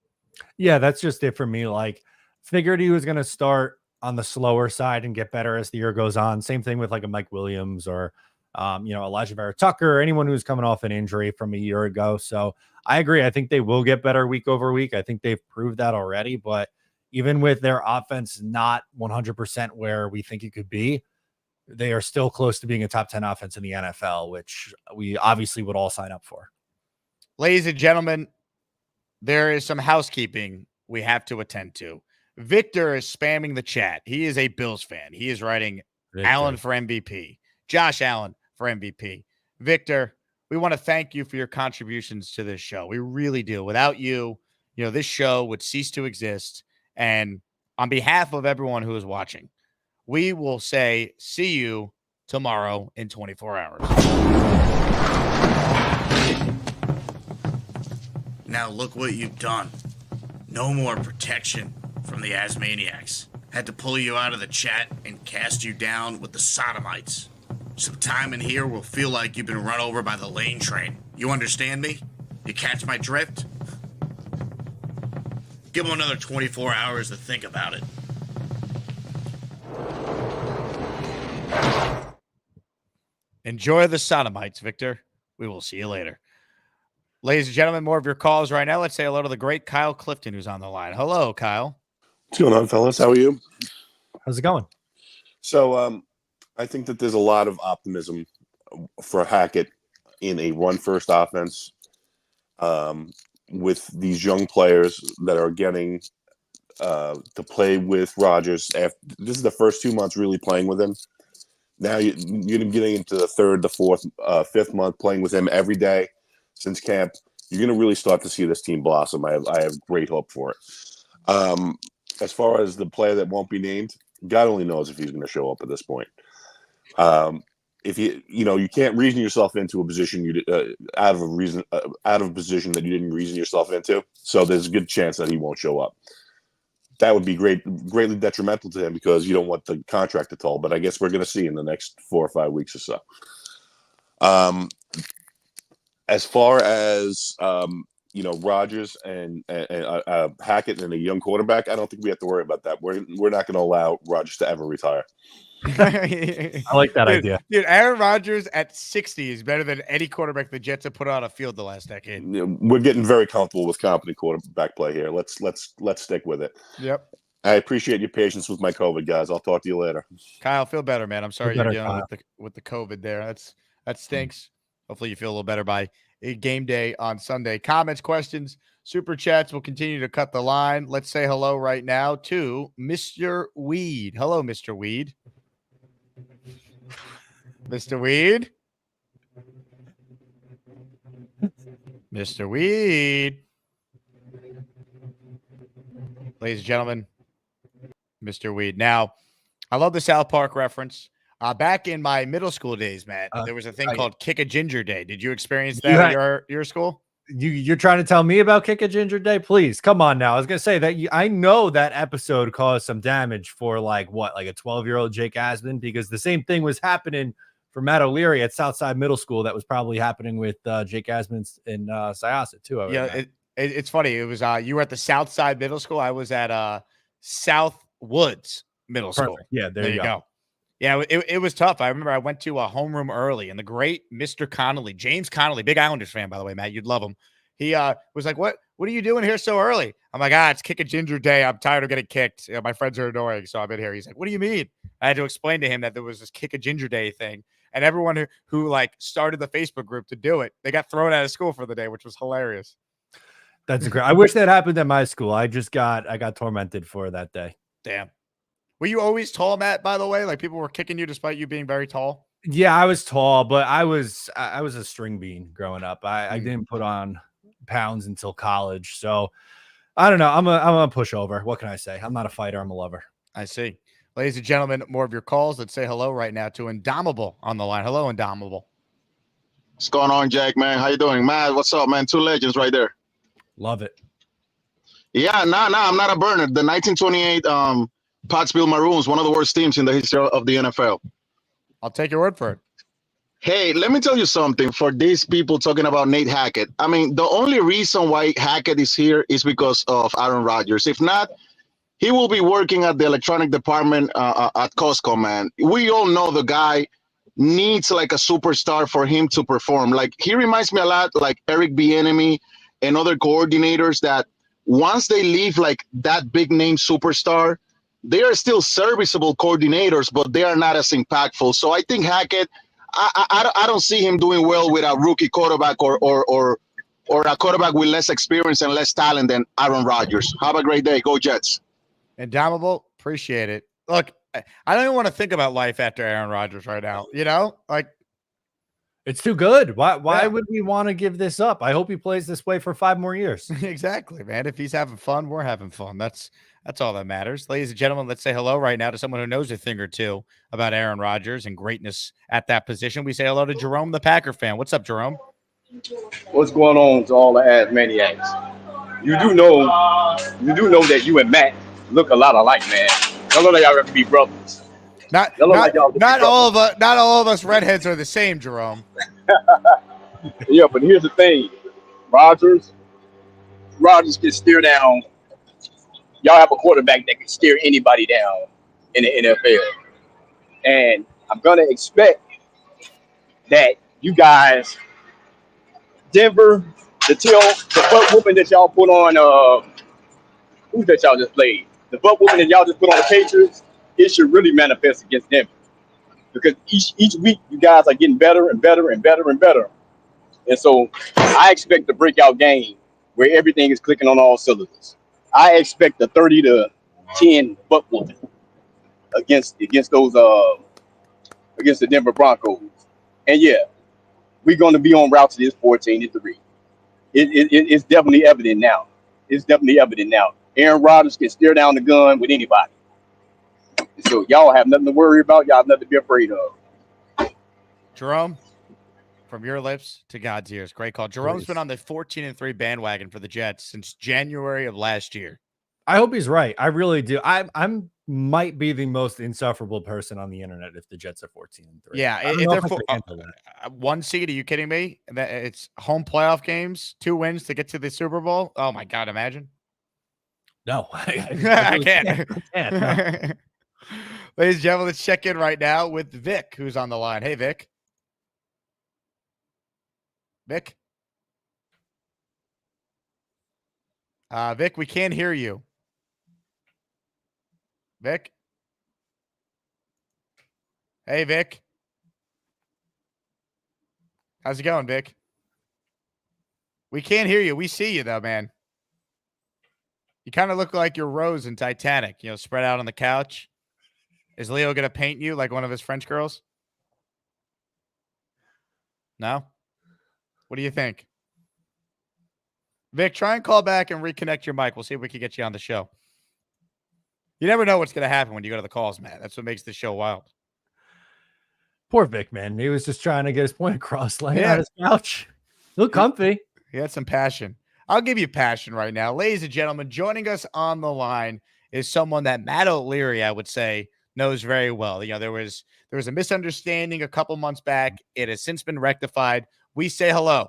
Yeah, that's just it for me. Like, figured he was going to start on the slower side and get better as the year goes on. Same thing with like a Mike Williams or, Elijah Vera Tucker, or anyone who's coming off an injury from a year ago. So I agree. I think they will get better week over week. I think they've proved that already. But even with their offense not 100% where we think it could be, they are still close to being a top 10 offense in the NFL, which we obviously would all sign up for. Ladies and gentlemen, there is some housekeeping we have to attend to. Victor is spamming the chat. He is a Bills fan. He is writing Allen for MVP. Josh Allen for MVP. Victor, we want to thank you for your contributions to this show. We really do. Without you, this show would cease to exist. And on behalf of everyone who is watching, we will say, see you tomorrow in 24 hours. Now look what you've done. No more protection from the Asmaniacs. Had to pull you out of the chat and cast you down with the sodomites. Some time in here will feel like you've been run over by the lane train. You understand me? You catch my drift? Give them another 24 hours to think about it. Enjoy the sodomites, Victor. We will see you later. Ladies and gentlemen, more of your calls right now. Let's say hello to the great Kyle Clifton, who's on the line. Hello, Kyle. What's going on, fellas? How are you? How's it going? So, I think that there's a lot of optimism for Hackett in a run-first offense with these young players that are getting to play with Rodgers. This is the first 2 months really playing with him. Now you're getting into the third, the fourth, fifth month playing with him every day since camp. You're going to really start to see this team blossom. I have great hope for it. As far as the player that won't be named, God only knows if he's going to show up at this point. If you can't reason yourself into a position out of a position that you didn't reason yourself into. So there's a good chance that he won't show up. That would be greatly detrimental to him because you don't want the contract to toll. But I guess we're going to see in the next 4 or 5 weeks or so. As far as Rodgers and Hackett and a young quarterback, I don't think we have to worry about that. We're not going to allow Rodgers to ever retire. I like that idea. Dude, Aaron Rodgers at 60 is better than any quarterback the Jets have put on a field the last decade. We're getting very comfortable with competent quarterback play here. Let's stick with it. Yep. I appreciate your patience with my COVID, guys. I'll talk to you later. Kyle, feel better, man. I'm sorry you're dealing Kyle. with the COVID there. That stinks. Hopefully you feel a little better by game day on Sunday. Comments, questions, super chats will continue to cut the line. Let's say hello right now to Mr. Weed. Hello, Mr. Weed. Mr. Weed. Mr. Weed. Ladies and gentlemen, Mr. Weed. Now, I love the South Park reference. Back in my middle school days, Matt, there was a thing called Kick a Ginger Day. Did you experience that at your school? You're trying to tell me about Kick a Ginger Day? Please, come on now. I was going to say that I know that episode caused some damage for like a 12-year-old Jake Asman, because the same thing was happening for Matt O'Leary at Southside Middle School that was probably happening with Jake Asman in Syosset too. It's funny. It was you were at the Southside Middle School. I was at South Woods Middle School. Perfect. Yeah, there you go. Yeah, it was tough. I remember I went to a homeroom early, and the great Mr. Connolly, James Connolly, big Islanders fan, by the way, Matt, you'd love him. He was like, what are you doing here so early? I'm like, it's Kick a Ginger Day. I'm tired of getting kicked. My friends are annoying, so I'm in here. He's like, what do you mean? I had to explain to him that there was this Kick a Ginger Day thing, and everyone who like started the Facebook group to do it, they got thrown out of school for the day, which was hilarious. That's great. I wish that happened at my school. I got tormented for that day. Damn. Were you always tall, Matt, by the way? Like people were kicking you despite you being very tall? Yeah, I was tall, but I was a string bean growing up. I didn't put on pounds until college. So I don't know. I'm a pushover. What can I say? I'm not a fighter. I'm a lover. I see. Ladies and gentlemen, more of your calls. Let's say hello right now to Indomable on the line. Hello, Indomable. What's going on, Jack, man? How you doing? Matt, what's up, man? Two legends right there. Love it. Yeah, no, I'm not a burner. The 1928 Pottsville Maroons, one of the worst teams in the history of the NFL. I'll take your word for it. Hey, let me tell you something. For these people talking about Nate Hackett, I mean, the only reason why Hackett is here is because of Aaron Rodgers. If not, he will be working at the electronic department at Costco, man. We all know the guy needs like a superstar for him to perform. Like, he reminds me a lot like Eric Bieniemy and other coordinators that once they leave like that big name superstar, they are still serviceable coordinators, but they are not as impactful. So I think Hackett, I don't see him doing well with a rookie quarterback or a quarterback with less experience and less talent than Aaron Rodgers. Have a great day. Go Jets. Indomable, appreciate it. Look, I don't even want to think about life after Aaron Rodgers right now. You know, like it's too good. Why would we want to give this up? I hope he plays this way for 5 more years. Exactly, man. If he's having fun, we're having fun. That's all that matters. Ladies and gentlemen, let's say hello right now to someone who knows a thing or two about Aaron Rodgers and greatness at that position. We say hello to Jerome, the Packer fan. What's up, Jerome? What's going on to all the ass maniacs? You do know that you and Matt look a lot alike, man. I know that y'all have to be brothers. Not all of us redheads are the same, Jerome. Yeah, but here's the thing. Rodgers can steer down. Y'all have a quarterback that can steer anybody down in the NFL. And I'm going to expect that you guys, Denver, the butt whooping that y'all put on, who that y'all just played? The butt whooping that y'all just put on the Patriots, it should really manifest against Denver. Because each week you guys are getting better and better and better and better. And so I expect the breakout game where everything is clicking on all cylinders. I expect a 30-10 butt whooping against those against the Denver Broncos. And yeah, we're going to be on route to this 14-3. It's definitely evident now. It's definitely evident now. Aaron Rodgers can stare down the gun with anybody. So y'all have nothing to worry about. Y'all have nothing to be afraid of. Jerome, from your lips to God's ears. Great call. Jerome's been on the 14-3 bandwagon for the Jets since January of last year. I hope he's right. I really do. I'm might be the most insufferable person on the internet if the Jets are 14-3. Yeah, if they're 1 seed, are you kidding me? It's home playoff games, 2 wins to get to the Super Bowl. Oh my God, imagine. No, I can't. I can't no. Ladies and gentlemen, let's check in right now with Vic, who's on the line. Hey, Vic. Vic? Vic, we can't hear you. Vic? Hey, Vic. How's it going, Vic? We can't hear you. We see you, though, man. You kind of look like you're Rose in Titanic, spread out on the couch. Is Leo going to paint you like one of his French girls? No? What do you think? Vic, try and call back and reconnect your mic. We'll see if we can get you on the show. You never know what's going to happen when you go to the calls, man. That's what makes the show wild. Poor Vic, man. He was just trying to get his point across, laying on his couch. Look comfy. He had some passion. I'll give you passion right now. Ladies and gentlemen, joining us on the line is someone that Matt O'Leary, I would say, knows very well. There was a misunderstanding a couple months back. It has since been rectified. We say hello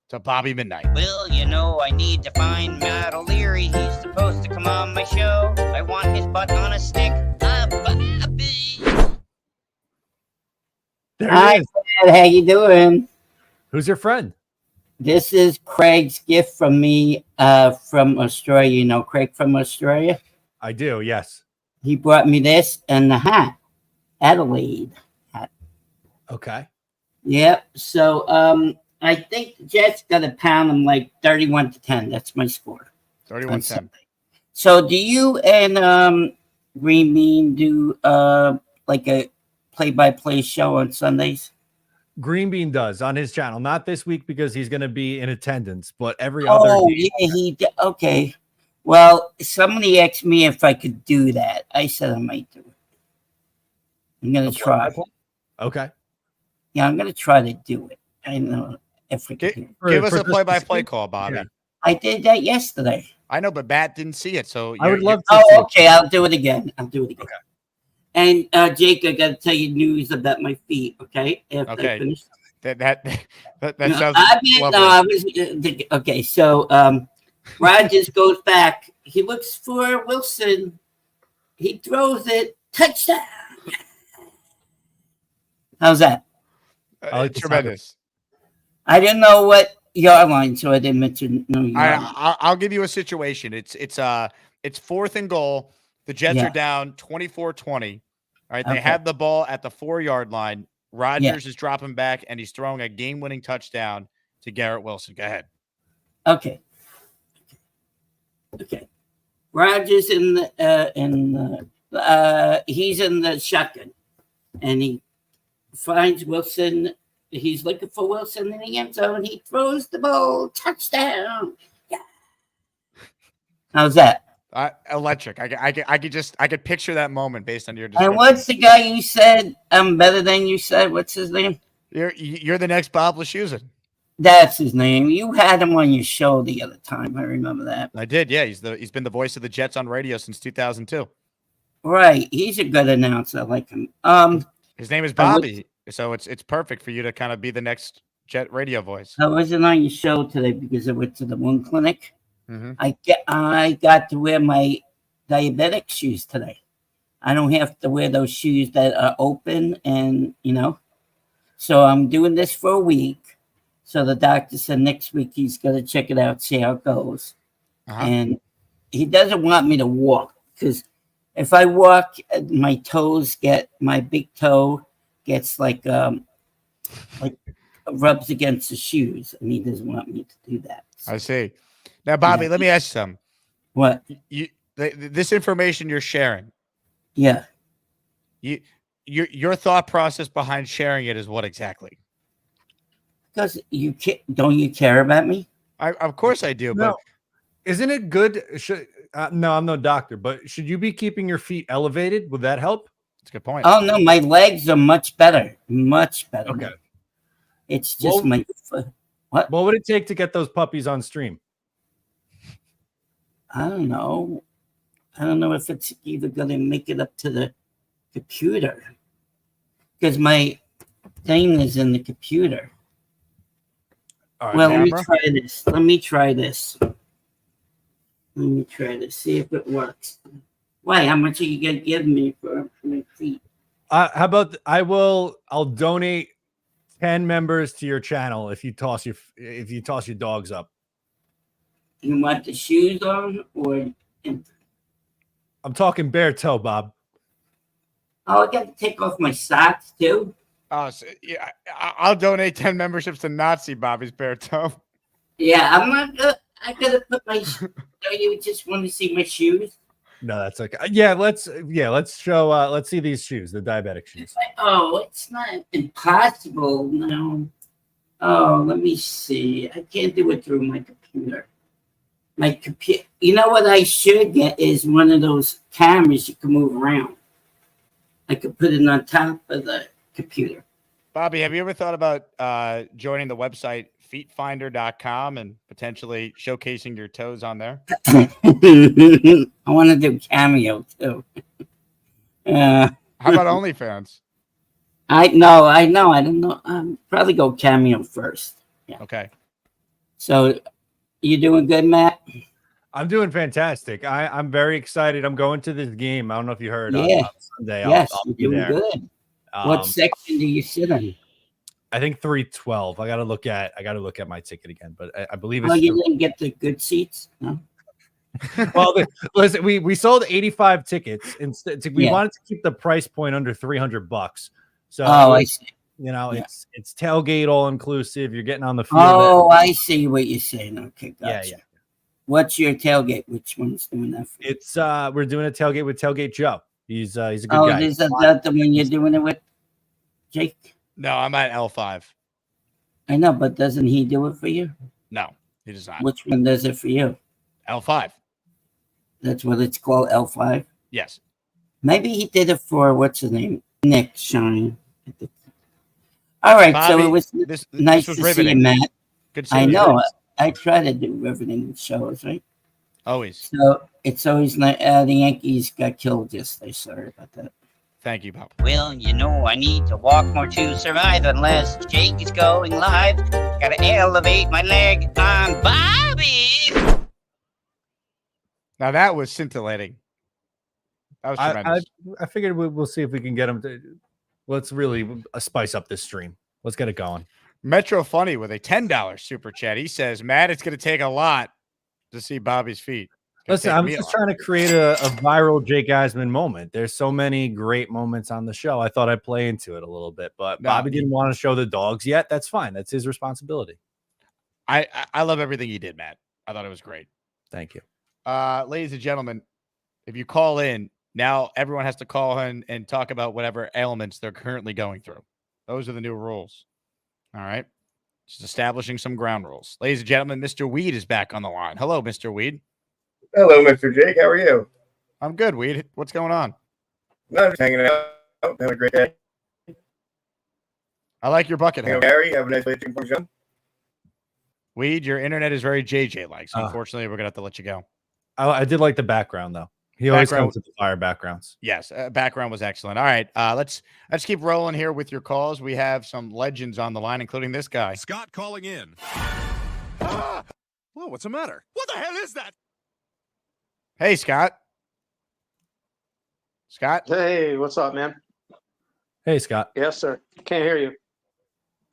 to Bobby Midnight. Well, I need to find Matt O'Leary. He's supposed to come on my show. I want his butt on a stick. Bobby. Hi, Fred. How you doing? Who's your friend? This is Craig's gift from me from Australia. You know Craig from Australia? I do, yes. He brought me this and the hat. Adelaide hat. Okay. Yep. So I think the Jets got to pound them like 31-10. That's my score. 31-10. So do you and Green Bean do like a play-by-play show on Sundays? Green Bean does on his channel. Not this week because he's going to be in attendance, but every other. Oh, yeah, okay. Well, somebody asked me if I could do that. I said I might do it. I'm going to try. Okay. Yeah, I'm going to try to do it. I know if we can. Give us a play-by-play call, Bobby. Yeah. I did that yesterday. I know, but Matt didn't see it, so I would love to. Oh, okay. I'll do it again. Okay. And Jake, I got to tell you news about my feet. Okay. After I finish. That sounds. Okay. So Rodgers goes back. He looks for Wilson. He throws it. Touchdown. How's that? Tremendous. I didn't know what yard line, so I didn't mention. No, I'll give you a situation. It's 4th and goal. The Jets are down 24-20. All right, they have the ball at the 4-yard line. Rodgers is dropping back, and he's throwing a game-winning touchdown to Garrett Wilson. Go ahead. Okay. Rodgers he's in the shotgun, and he finds Wilson. He's looking for Wilson in the end zone. He throws the ball. Touchdown. Yeah. How's that? Electric. I could picture that moment based on your description. And what's the guy you said? I'm better than you said. What's his name? You're the next Bob Lashusen. That's his name. You had him on your show the other time. I remember that. I did. Yeah, he's been the voice of the Jets on radio since 2002. Right. He's a good announcer. I like him. His name is Bobby, so it's perfect for you to kind of be the next Jet radio voice. I wasn't on your show today because I went to the wound clinic. Mm-hmm. I got to wear my diabetic shoes today. I don't have to wear those shoes that are open, and so I'm doing this for a week. So the doctor said next week he's going to check it out, see how it goes. And he doesn't want me to walk because if I walk, my big toe gets like rubs against the shoes, and he doesn't want me to do that. So. I see. Now, Bobby, let me ask you something. What? This information you're sharing. Yeah. Your thought process behind sharing it is what exactly? Because don't you care about me? Of course I do, No. but Isn't it good? No, I'm no doctor, but should you be keeping your feet elevated? Would that help? That's a good point. Oh no, my legs are much better. Much better. Okay. It's just my foot. What would it take to get those puppies on stream? I don't know. I don't know if it's either going to make it up to the computer because my thing is in the computer. All right, well, let me try this. Let me try this. See if it works. Why? How much are you going to give me for my feet? How about I'll donate 10 members to your channel if you toss your dogs up. You want the shoes on or? I'm talking bare toe, Bob. Oh, I got to take off my socks too. Oh, so, yeah, I'll donate 10 memberships to Nazi Bobby's bare toe. Yeah, I'm not good. I gotta put my. So you just want to see my shoes? No, that's okay. Let's show. Let's see these shoes, the diabetic shoes. Oh, it's not impossible. No. Oh, let me see. I can't do it through my computer. My computer. You know what I should get is one of those cameras you can move around. I could put it on top of the computer. Bobby, have you ever thought about joining the website feetfinder.com and potentially showcasing your toes on there? I want to do Cameo too. How about OnlyFans? I know. I don't know. Probably go Cameo first. Yeah. Okay. So, you doing good, Matt? I'm doing fantastic. I'm very excited. I'm going to this game. I don't know if you heard. Yeah. On Sunday. Yes, I'll you're be doing there. good. What section do you sit in? I think 312. I got to look at my ticket again, but I believe it's. Oh, you didn't get the good seats? No. Well, listen, we sold 85 tickets. Instead, we Yeah. wanted to keep the price point under $300. So, I see. You know, Yeah. it's tailgate all inclusive. You're getting on the field. Oh, I see what you're saying. Okay, gotcha. Yeah. What's your tailgate? Which one's doing that for you? It's we're doing a tailgate with Tailgate Joe. He's a good Oh, guy. is that the one you're doing it with, Jake? No, I'm at L5. I know, but doesn't he do it for you? No, he does not. Which one does it for you? L5. That's what it's called, L5? Yes. Maybe he did it for, what's his name? Nick Shine. All right, Bobby, so it was nice was to see you, riveting. Matt. Good seeing I you. know. I try to do riveting shows, right? Always. So it's always like the Yankees got killed yesterday. Sorry about that. Thank you, Bob. Well, you know I need to walk more to survive unless Jake is going live. Gotta elevate my leg. I'm Bobby. Now that was scintillating. That was tremendous. I figured we'll see if we can get him to. Let's really spice up this stream. Let's get it going. Metro Funny with a $10 super chat. He says, Matt, it's going to take a lot to see Bobby's feet. Listen, I'm just trying to create a viral Jake Asman moment. There's so many great moments on the show. I thought I'd play into it a little bit, but Bobby didn't want to show the dogs yet. That's fine. That's his responsibility. I love everything you did, Matt. I thought it was great. Thank you. Ladies and gentlemen, if you call in, now everyone has to call in and talk about whatever ailments they're currently going through. Those are the new rules. All right. Just establishing some ground rules. Ladies and gentlemen, Mr. Weed is back on the line. Hello, Mr. Weed. Hello, Mr. Jake. How are you? I'm good, Weed. What's going on? No, just hanging out. Having a great day. I like your bucket hat. Gary, have a nice day. John. Weed, your internet is very JJ-like, so unfortunately, we're going to have to let you go. I did like the background, though. He always comes with the fire backgrounds. Yes, background was excellent. All right, let's keep rolling here with your calls. We have some legends on the line, including this guy. Scott calling in. Whoa, what's the matter? What the hell is that? Hey, Scott. Scott? Hey, what's up, man? Hey, Scott. Yes, sir. Can't hear you.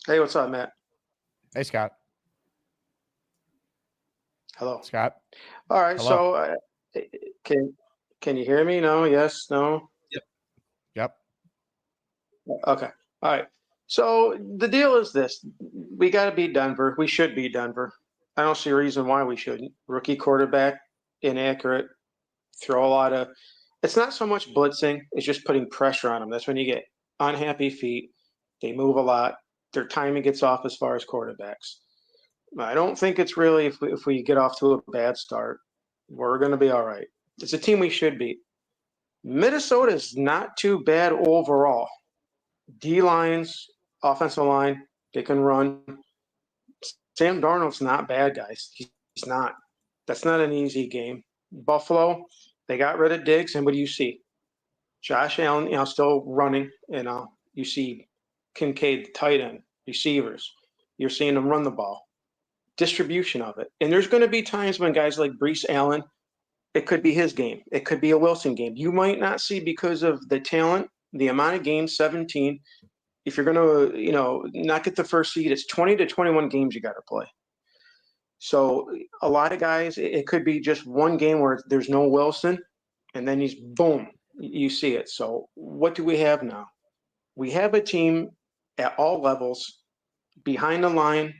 Hey, what's up, Matt? Hey, Scott. Hello. Scott. All right, Hello. so can you hear me? No, yes, no? Yep. Okay. All right. So the deal is this. We got to beat Denver. We should beat Denver. I don't see a reason why we shouldn't. Rookie quarterback, inaccurate, throw a lot of – it's not so much blitzing. It's just putting pressure on them. That's when you get unhappy feet. They move a lot. Their timing gets off as far as quarterbacks. I don't think it's really if we get off to a bad start, we're going to be all right. It's a team we should beat. Minnesota is not too bad overall. D lines, offensive line, they can run. Sam Darnold's not bad, guys. He's not. That's not an easy game. Buffalo, they got rid of Diggs, and what do you see? Josh Allen, still running. You see Kincaid, the tight end, receivers. You're seeing them run the ball. Distribution of it. And there's going to be times when guys like Brees Allen, it could be his game. It could be a Wilson game. You might not see because of the talent, the amount of games, 17. If you're going to, not get the first seed, it's 20 to 21 games you got to play. So a lot of guys, it could be just one game where there's no Wilson, and then he's boom, you see it. So what do we have now? We have a team at all levels, behind the line,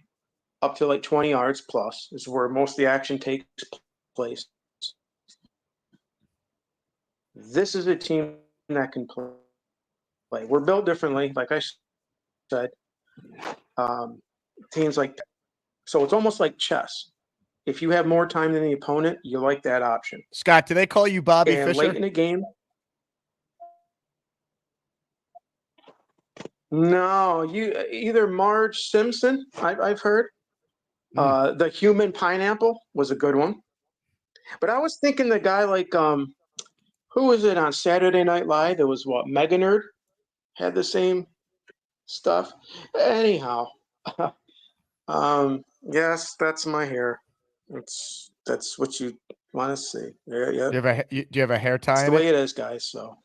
up to like 20 yards plus is where most of the action takes place. This is a team that can play. We're built differently, like I said. Teams like that. So it's almost like chess. If you have more time than the opponent, you like that option. Scott, do they call you Bobby and Fischer? Late in the game, no, you either Marge Simpson. I've heard. The human pineapple was a good one. But I was thinking the guy like who was it on Saturday Night Live? It was what, Mega Nerd had the same stuff. Anyhow, yes, that's my hair. That's what you want to see. Yeah. Do you have a hair tie? It's the way it is, guys. So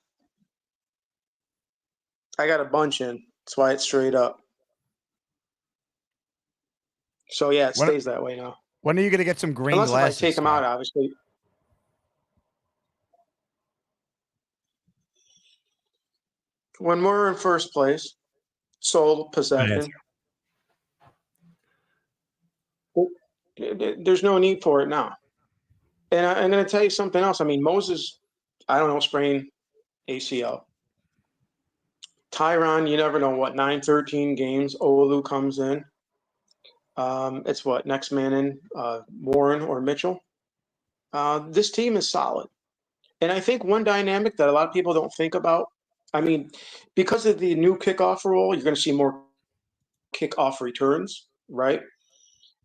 I got a bunch in. That's why it's straight up. So yeah, it stays that way now. When are you going to get some green Unless glasses? if I take them out, obviously. When we're in first place, sole possession, there's no need for it now. And I'm going to tell you something else. I mean, Moses, I don't know, sprained ACL. Tyron, you never know what, 9-13 games. Olu comes in. It's what, next man in, Warren or Mitchell. This team is solid. And I think one dynamic that a lot of people don't think about, I mean, because of the new kickoff rule, you're going to see more kickoff returns, right?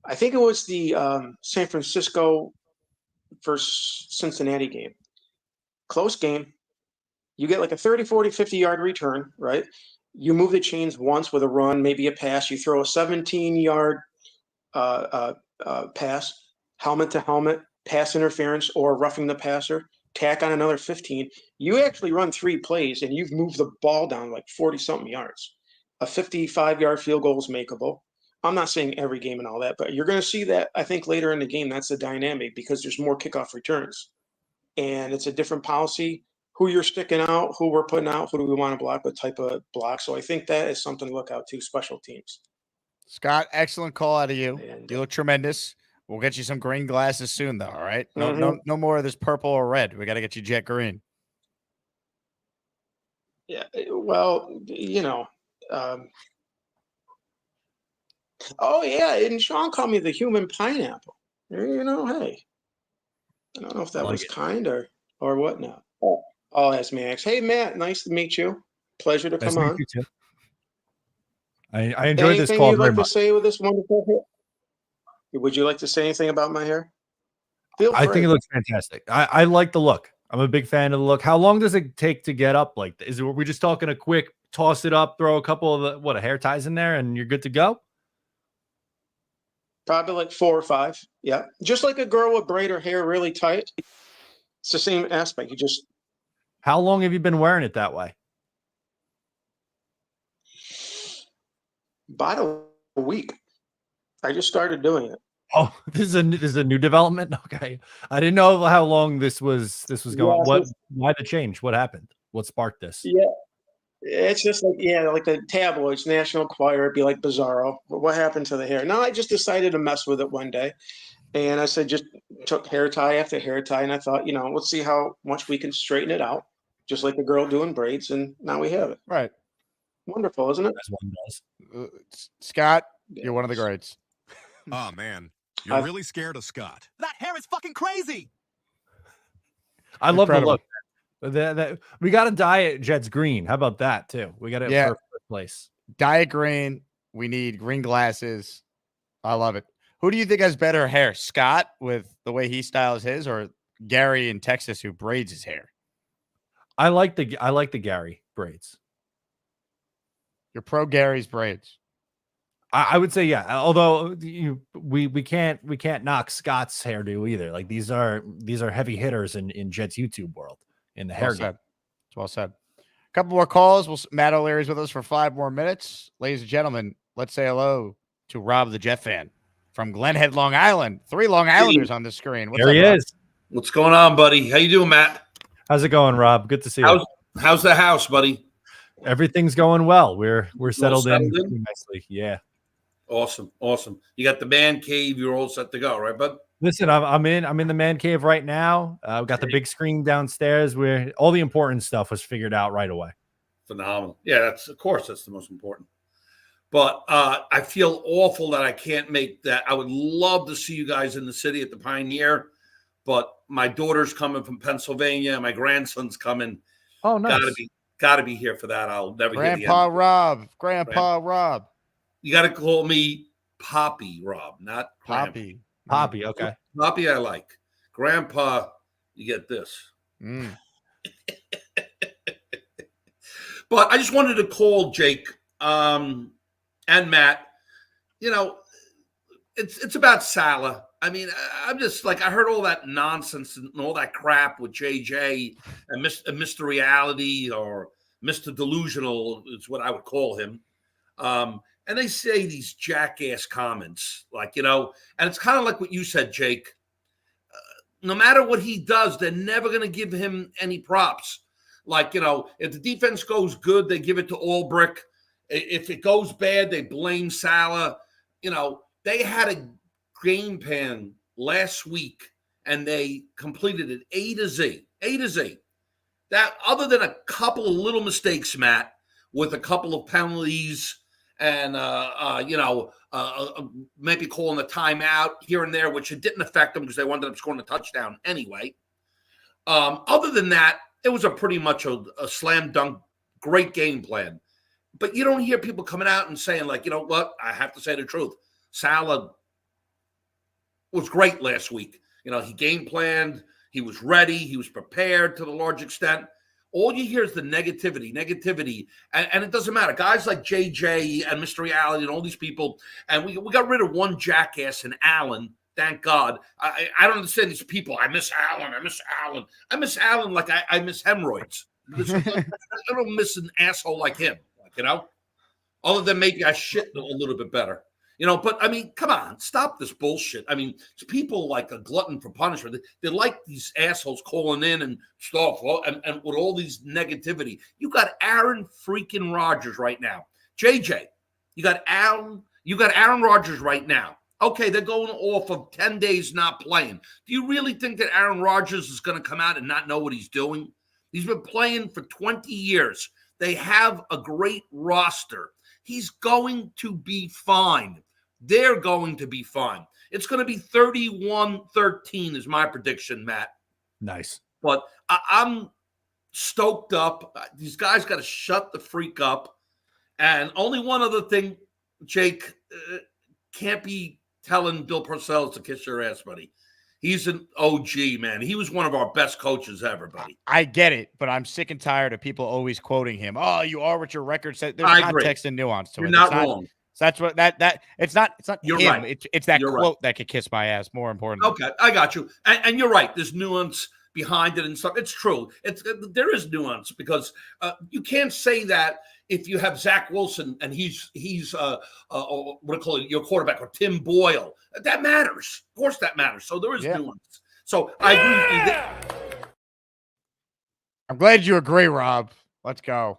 I think it was the San Francisco versus Cincinnati game. Close game. You get like a 30, 40, 50-yard return, right? You move the chains once with a run, maybe a pass. You throw a 17-yard pass, helmet to helmet, pass interference, or roughing the passer, tack on another 15. You actually run 3 plays, and you've moved the ball down like 40-something yards. A 55-yard field goal is makeable. I'm not saying every game and all that, but you're going to see that, I think, later in the game. That's the dynamic because there's more kickoff returns. And it's a different policy. Who you're sticking out, who we're putting out, who do we want to block, what type of block. So I think that is something to look out to, special teams. Scott, excellent call out of you. You look tremendous. We'll get you some green glasses soon, though. All right. No more of this purple or red. We got to get you jet green. Yeah. Well, oh yeah, and Sean called me the human pineapple. Hey, I don't know if that was kind or whatnot. Oh, that's Max. Hey, Matt, nice to meet you. Pleasure to come on. You too. I enjoyed this Anything call you'd very like much. to say with this wonderful hair? Would you like to say anything about my hair? Feel free. I think it looks fantastic. I like the look. I'm a big fan of the look. How long does it take to get up like this? Are we just talking a quick toss it up, throw a couple of hair ties in there, and you're good to go? Probably like 4 or 5. Yeah. Just like a girl would braid her hair really tight. It's the same aspect. How long have you been wearing it that way? About a week. I just started doing it. Oh, this is a new development. Okay, I didn't know how long this was going. Yeah, Why the change? What happened? What sparked this? Yeah. It's just like, like the tabloids, National Enquirer, it'd be like Bizarro. What happened to the hair? No, I just decided to mess with it one day. And I said, just took hair tie after hair tie. And I thought, let's see how much we can straighten it out. Just like a girl doing braids. And now we have it. Right. Wonderful, isn't it? As one does. Scott, you're one of the greats. Oh, man. You're really scared of Scott. That hair is fucking crazy. I love the Incredible. look. We got to dye it Jets green. How about that too? We got it for first place. Dye it green. We need green glasses. I love it. Who do you think has better hair? Scott with the way he styles his, or Gary in Texas who braids his hair? I like the Gary braids. You're pro Gary's braids. I would say yeah. Although we can't knock Scott's hairdo either. Like these are heavy hitters in Jets YouTube world in the hair game. It's well said. A couple more calls. Matt O'Leary's with us for 5 more minutes. Ladies and gentlemen, let's say hello to Rob the Jet fan from Glen Head, Long Island. 3 Long Islanders on the screen. There he is. What's going on, buddy? How you doing, Matt? How's it going, Rob? Good to see you. How's the house, buddy? Everything's going well. We're settled in settled in? nicely. Yeah. Awesome. You got the man cave. You're all set to go, right, bud? Listen, I'm in the man cave right now. We've got the big screen downstairs where all the important stuff was figured out right away. Phenomenal. Yeah, that's the most important. But I feel awful that I can't make that. I would love to see you guys in the city at the Pioneer, but my daughter's coming from Pennsylvania. My grandson's coming. Oh, nice. Gotta be here for that. I'll never get the Grandpa end. Rob. Grandpa Rob. You got to call me Poppy Rob, not Poppy. Poppy, okay. Poppy, I like. Grandpa, you get this. But I just wanted to call Jake and Matt. You know, it's about Salah. I mean, I'm just like, I heard all that nonsense and all that crap with JJ and Mr. Reality or Mr. Delusional is what I would call him. And they say these jackass comments, like, you know, and it's kind of like what you said, Jake. No matter what he does, they're never going to give him any props. Like, you know, if the defense goes good, they give it to Ulbrich. If it goes bad, they blame Salah. You know, they had a game plan last week, and they completed it A to Z. That, other than a couple of little mistakes, Matt, with a couple of penalties and, maybe calling a timeout here and there, which it didn't affect them because they wound up scoring a touchdown anyway. Other than that, it was pretty much a slam dunk, great game plan. But you don't hear people coming out and saying, like, you know what, I have to say the truth. Salah was great last week. You know, he game planned, he was ready, he was prepared to the large extent. All you hear is the negativity. And it doesn't matter. Guys like JJ and Mr. Reality and all these people, and we got rid of one jackass in Allen, thank God. I don't understand these people. I miss Allen like I miss hemorrhoids. I don't miss an asshole like him, you know? Other than maybe I shit a little bit better. You know, but I mean, come on, stop this bullshit. I mean, people like a glutton for punishment. They like these assholes calling in and stuff, and with all these negativity. You got Aaron freaking Rodgers right now. JJ, you got Aaron Rodgers right now. Okay, they're going off of 10 days not playing. Do you really think that Aaron Rodgers is going to come out and not know what he's doing? He's been playing for 20 years. They have a great roster. He's going to be fine. They're going to be fine. It's going to be 31-13 is my prediction, Matt. Nice. But I'm stoked up. These guys got to shut the freak up. And only one other thing, Jake, can't be telling Bill Parcells to kiss your ass, buddy. He's an OG, man. He was one of our best coaches ever, buddy. I get it, but I'm sick and tired of people always quoting him. Oh, you are what your record said. There's context and nuance to it. You're not wrong. So that's what that it's not You're him. right. It's that You're quote right. that could kiss my ass. More important. Okay, I got you. And you're right. There's nuance behind it and stuff. It's true. There is nuance because you can't say that if you have Zach Wilson and he's what do you call it, your quarterback, or Tim Boyle. That matters. Of course, that matters. So there is nuance. So I agree with you. I'm glad you agree, Rob. Let's go.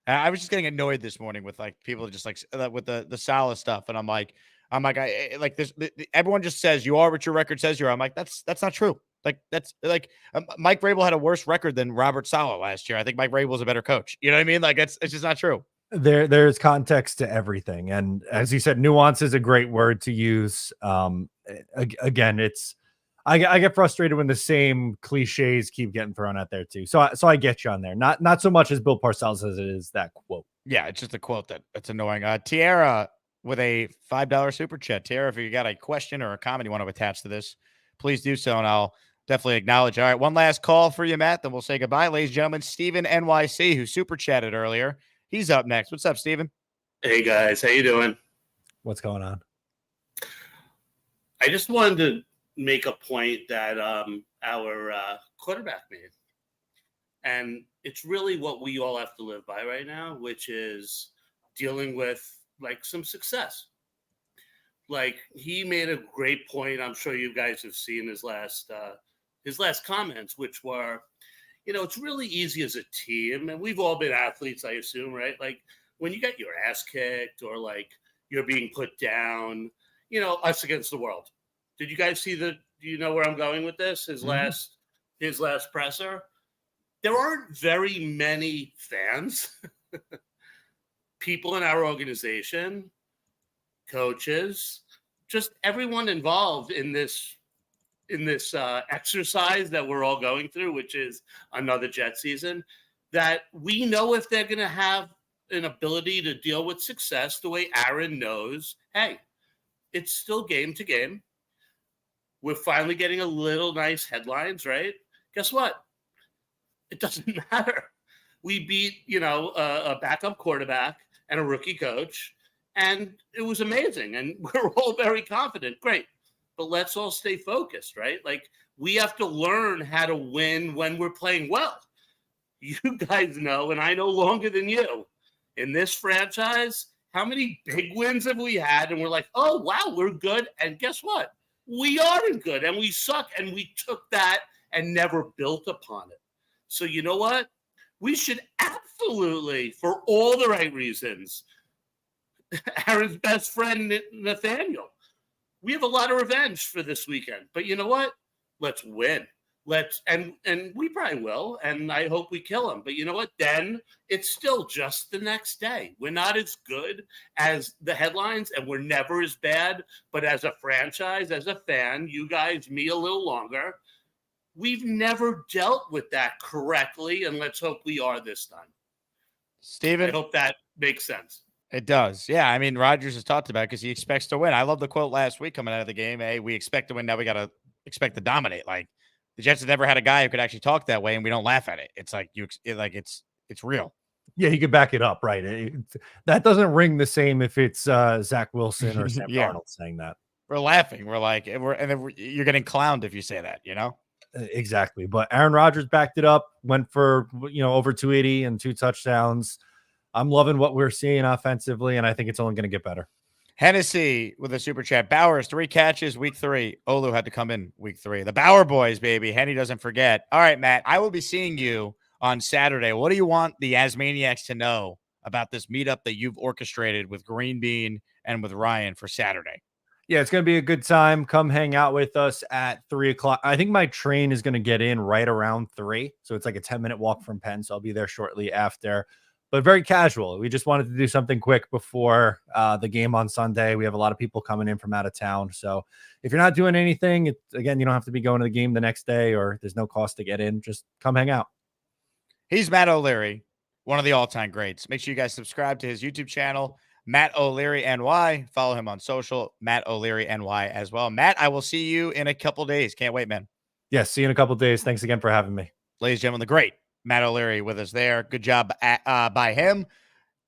I was just getting annoyed this morning with like people just like with the Salah stuff, and I'm like I like this. Everyone just says you are what your record says you are. I'm like that's not true. Like that's like Mike Vrabel had a worse record than Robert Saleh last year. I think Mike Vrabel was a better coach. You know what I mean? Like it's just not true. There's context to everything, and as you said, nuance is a great word to use. Again, it's I get frustrated when the same cliches keep getting thrown out there too. So I get you on there. Not so much as Bill Parcells as it is that quote. Yeah, it's just a quote that's annoying. Tiara with a $5 super chat. Tiara, if you got a question or a comment you want to attach to this, please do so, and I'll definitely acknowledge. All right, one last call for you, Matt, then we'll say goodbye. Ladies and gentlemen, Steven NYC, who super chatted earlier. He's up next. What's up, Steven? Hey, guys. How you doing? What's going on? I just wanted to make a point that our quarterback made. And it's really what we all have to live by right now, which is dealing with, like, some success. Like, he made a great point. I'm sure you guys have seen his last comments, which were, you know, it's really easy as a team, and we've all been athletes, I assume, right? Like, when you get your ass kicked or, like, you're being put down, you know, us against the world. Did you guys see do you know where I'm going with this? His last presser? There aren't very many fans, people in our organization, coaches, just everyone involved in this exercise that we're all going through, which is another Jet season, that we know if they're going to have an ability to deal with success the way Aaron knows, hey, it's still game to game. We're finally getting a little nice headlines, right? Guess what? It doesn't matter. We beat, a backup quarterback and a rookie coach, and it was amazing. And we're all very confident. Great. But let's all stay focused, right? Like, we have to learn how to win when we're playing well. You guys know, and I know longer than you, in this franchise, how many big wins have we had? And we're like, oh, wow, we're good. And guess what? We aren't good, and we suck, and we took that and never built upon it. So you know what? We should absolutely, for all the right reasons, Aaron's best friend, Nathaniel, we have a lot of revenge for this weekend. But you know what? Let's win. And we probably will, and I hope we kill him. But you know what? Then it's still just the next day. We're not as good as the headlines, and we're never as bad. But as a franchise, as a fan, you guys, me a little longer, we've never dealt with that correctly, and let's hope we are this time. Steven, I hope that makes sense. It does. Yeah, I mean, Rodgers has talked about it because he expects to win. I love the quote last week coming out of the game. Hey, we expect to win. Now we got to expect to dominate. Like, the Jets have never had a guy who could actually talk that way, and we don't laugh at it. It's like it's real. Yeah, he could back it up, right? That doesn't ring the same if it's Zach Wilson or Sam Darnold saying that. We're laughing. We're like, you're getting clowned if you say that, you know? Exactly. But Aaron Rodgers backed it up, went for, over 280 and 2 touchdowns. I'm loving what we're seeing offensively, and I think it's only going to get better. Hennessy with a super chat. Bowers, 3 catches, week 3. Olu had to come in week 3. The Bauer boys, baby. Henny doesn't forget. All right, Matt, I will be seeing you on Saturday. What do you want the Asmaniacs to know about this meetup that you've orchestrated with Green Bean and with Ryan for Saturday? Yeah, it's going to be a good time. Come hang out with us at 3 o'clock. I think my train is going to get in right around 3. So it's like a 10-minute walk from Penn. So I'll be there shortly after. But very casual. We just wanted to do something quick before the game on Sunday. We have a lot of people coming in from out of town. So if you're not doing anything, again, you don't have to be going to the game the next day, or there's no cost to get in. Just come hang out. He's Matt O'Leary, one of the all-time greats. Make sure you guys subscribe to his YouTube channel, Matt O'Leary NY. Follow him on social, Matt O'Leary NY as well. Matt, I will see you in a couple days. Can't wait, man. Yeah, see you in a couple days. Thanks again for having me. Ladies and gentlemen, the great Matt O'Leary with us there. Good job by him.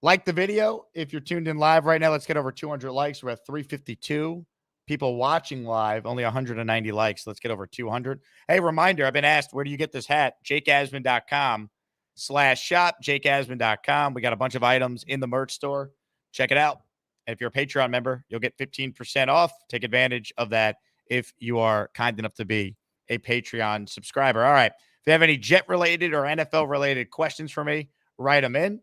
Like the video if you're tuned in live right now. Let's get over 200 likes. We're at 352 people watching live, only 190 likes. Let's get over 200. Hey, reminder, I've been asked, where do you get this hat? jakeasman.com/shop, jakeasman.com. We got a bunch of items in the merch store. Check it out. And if you're a Patreon member, you'll get 15% off. Take advantage of that if you are kind enough to be a Patreon subscriber. All right. If you have any Jet-related or NFL-related questions for me, write them in.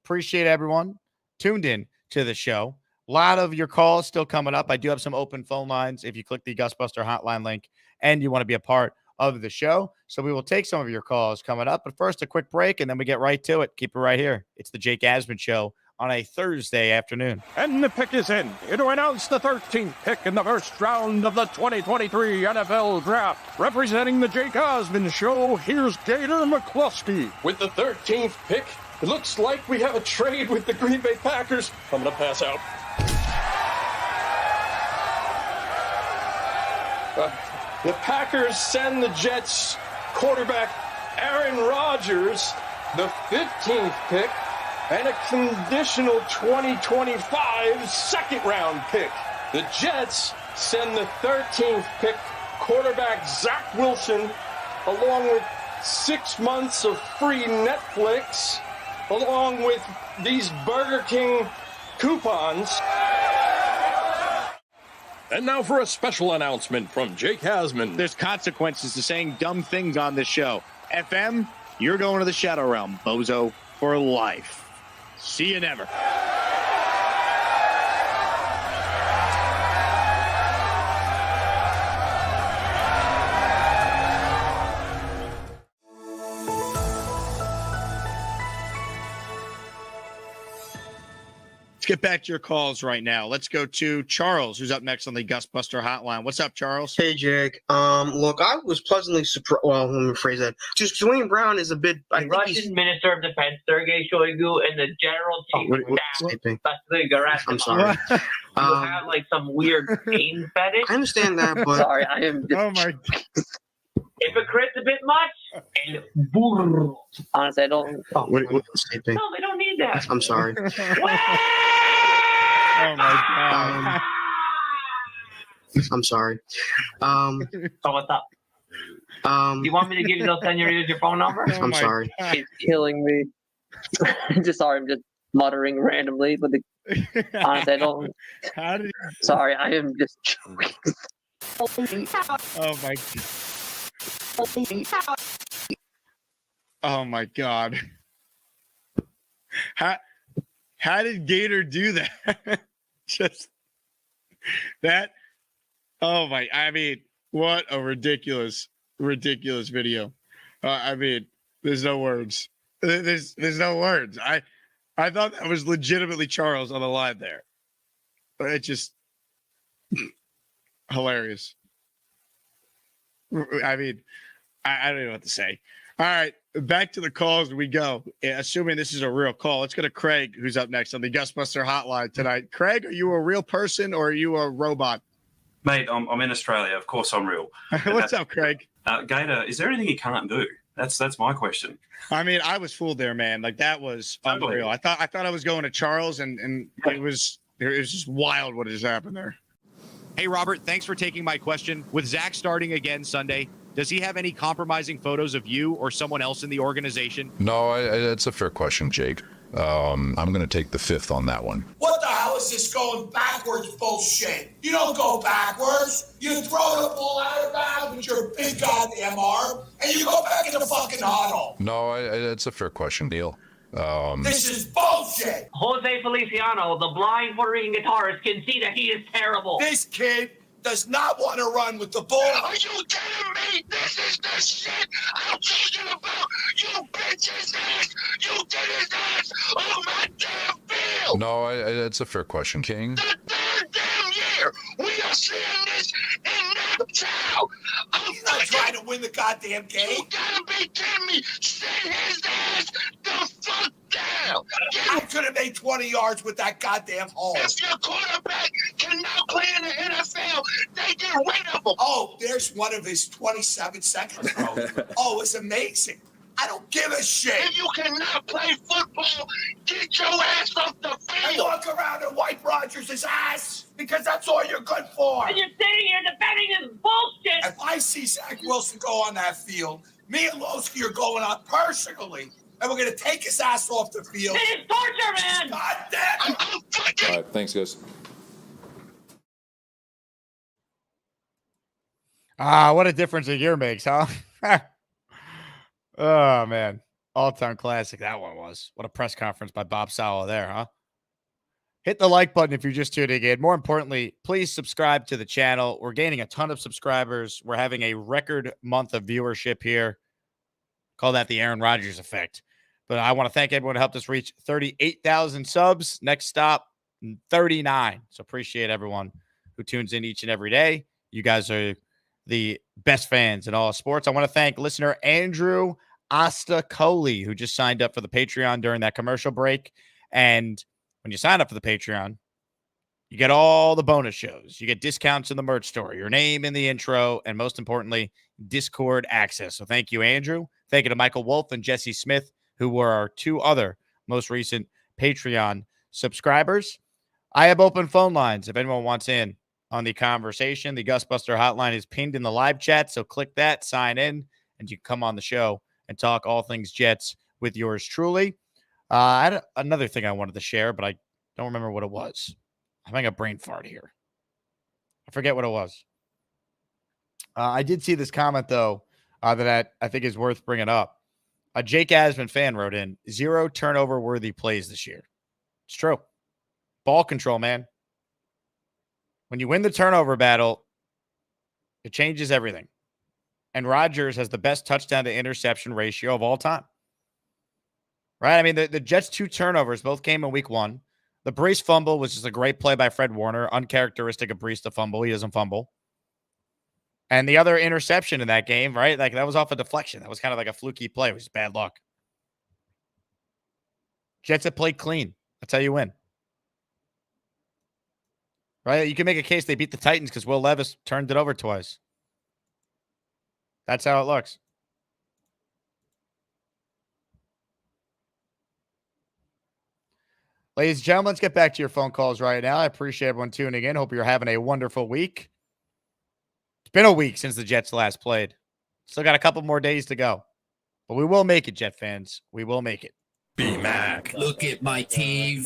Appreciate everyone tuned in to the show. A lot of your calls still coming up. I do have some open phone lines if you click the Gus Buster hotline link and you want to be a part of the show. So we will take some of your calls coming up. But first, a quick break, and then we get right to it. Keep it right here. It's the Jake Asman Show on a Thursday afternoon. And the pick is in. Here to announce the 13th pick in the first round of the 2023 NFL Draft. Representing the Jake Osmond Show, here's Gator McCluskey. With the 13th pick, it looks like we have a trade with the Green Bay Packers. I'm going to pass out. The Packers send the Jets quarterback Aaron Rodgers the 15th pick and a conditional 2025 second-round pick. The Jets send the 13th pick quarterback Zach Wilson along with 6 months of free Netflix along with these Burger King coupons. And now for a special announcement from Jake Hasman. There's consequences to saying dumb things on this show. FM, you're going to the Shadow Realm, bozo, for life. See you never. Let's get back to your calls right now. Let's go to Charles, who's up next on the Gusbuster Hotline. What's up, Charles? Hey, Jake. Look, I was pleasantly surprised. Well, let me rephrase that. Just Dwayne Brown is a bit. The Russian Minister of Defense, Sergei Shoigu, and the General Chief of Staff, Vasily Gerasimov. I'm sorry. You have like some weird pain fetish. I understand that, but sorry, I am. Oh my. Hypocrite's a bit much. And honestly, I don't. Oh, what, no, they don't need that. I'm sorry. Oh my God. I'm sorry. So what's up? You want me to give you those 10 years your phone number? I'm sorry. It's killing me. I'm just muttering randomly, but honestly, I don't. How did sorry, I am just choking. Oh my. Oh my God. How did Gator do that? Just that. Oh my. I mean, what a ridiculous video. I mean, there's no words. There's no words. I thought that was legitimately Charles on the line there. But it just hilarious. I mean, I don't know what to say. All right, back to the calls we go. Assuming this is a real call, let's go to Craig, who's up next on the Gusbuster Hotline tonight. Craig, are you a real person or are you a robot? Mate, I'm in Australia. Of course I'm real. What's up, Craig? Gator, is there anything he can't do? That's my question. I mean, I was fooled there, man. Like, that was unreal. I thought I was going to Charles, and it was just wild what just happened there. Hey, Robert, thanks for taking my question. With Zach starting again Sunday, does he have any compromising photos of you or someone else in the organization? No, it's a fair question, Jake. I'm going to take the fifth on that one. What the hell is this going backwards bullshit? You don't go backwards. You throw the ball out of bounds with your big goddamn arm, and you go back in the fucking huddle. No, it's a fair question, Neil. This is bullshit. Jose Feliciano, the blind Puerto Rican guitarist, can see that he is terrible. This kid does not want to run with the ball. Are you kidding me? This is the shit I'm talking about. You bitch his ass. You did his ass on my damn field. No, it's a fair question, King. The third damn year we are seeing this in Neptune. He's not trying to win the goddamn game. You gotta be kidding me. Send his ass the fuck down. I could have made 20 yards with that goddamn hole. If your quarterback cannot play in the NFL, they get rid of him. Oh, there's one of his 27 seconds. Oh, it's amazing. I don't give a shit. If you cannot play football, get your ass off the field. And walk around and wipe Rodgers' ass because that's all you're good for. And you're sitting here defending his bullshit. If I see Zach Wilson go on that field, me and Lowski are going on personally, and we're going to take his ass off the field. It is torture, man. God damn it. All right, thanks, guys. What a difference a year makes, huh? Oh, man. All-time classic that one was. What a press conference by Bob Sala there, huh? Hit the like button if you're just tuning in. More importantly, please subscribe to the channel. We're gaining a ton of subscribers. We're having a record month of viewership here. Call that the Aaron Rodgers effect. But I want to thank everyone who helped us reach 38,000 subs. Next stop, 39. So appreciate everyone who tunes in each and every day. You guys are the best fans in all of sports. I want to thank listener Andrew Ostacoli, who just signed up for the Patreon during that commercial break. And when you sign up for the Patreon, you get all the bonus shows. You get discounts in the merch store, your name in the intro, and most importantly, Discord access. So thank you, Andrew. Thank you to Michael Wolf and Jesse Smith, who were our two other most recent Patreon subscribers. I have open phone lines if anyone wants in on the conversation. The Gusbuster hotline is pinned in the live chat, so click that, sign in, and you can come on the show and talk all things Jets with yours truly. I had another thing I wanted to share, but I don't remember what it was. I'm having a brain fart here. I forget what it was. I did see this comment, though, that I think is worth bringing up. A Jake Asman fan wrote in, 0 turnover-worthy plays this year. It's true. Ball control, man. When you win the turnover battle, it changes everything. And Rodgers has the best touchdown-to-interception ratio of all time. Right? I mean, the Jets' 2 turnovers both came in week 1. The Brees fumble was just a great play by Fred Warner. Uncharacteristic of Brees to fumble. He doesn't fumble. And the other interception in that game, right? Like, that was off a deflection. That was kind of like a fluky play. It was bad luck. Jets have played clean. That's how you win. Right? You can make a case they beat the Titans because Will Levis turned it over twice. That's how it looks. Ladies and gentlemen, let's get back to your phone calls right now. I appreciate everyone tuning in. Hope you're having a wonderful week. It's been a week since the Jets last played. Still got a couple more days to go. But we will make it, Jet fans. We will make it. B-Mac. Look at my TV.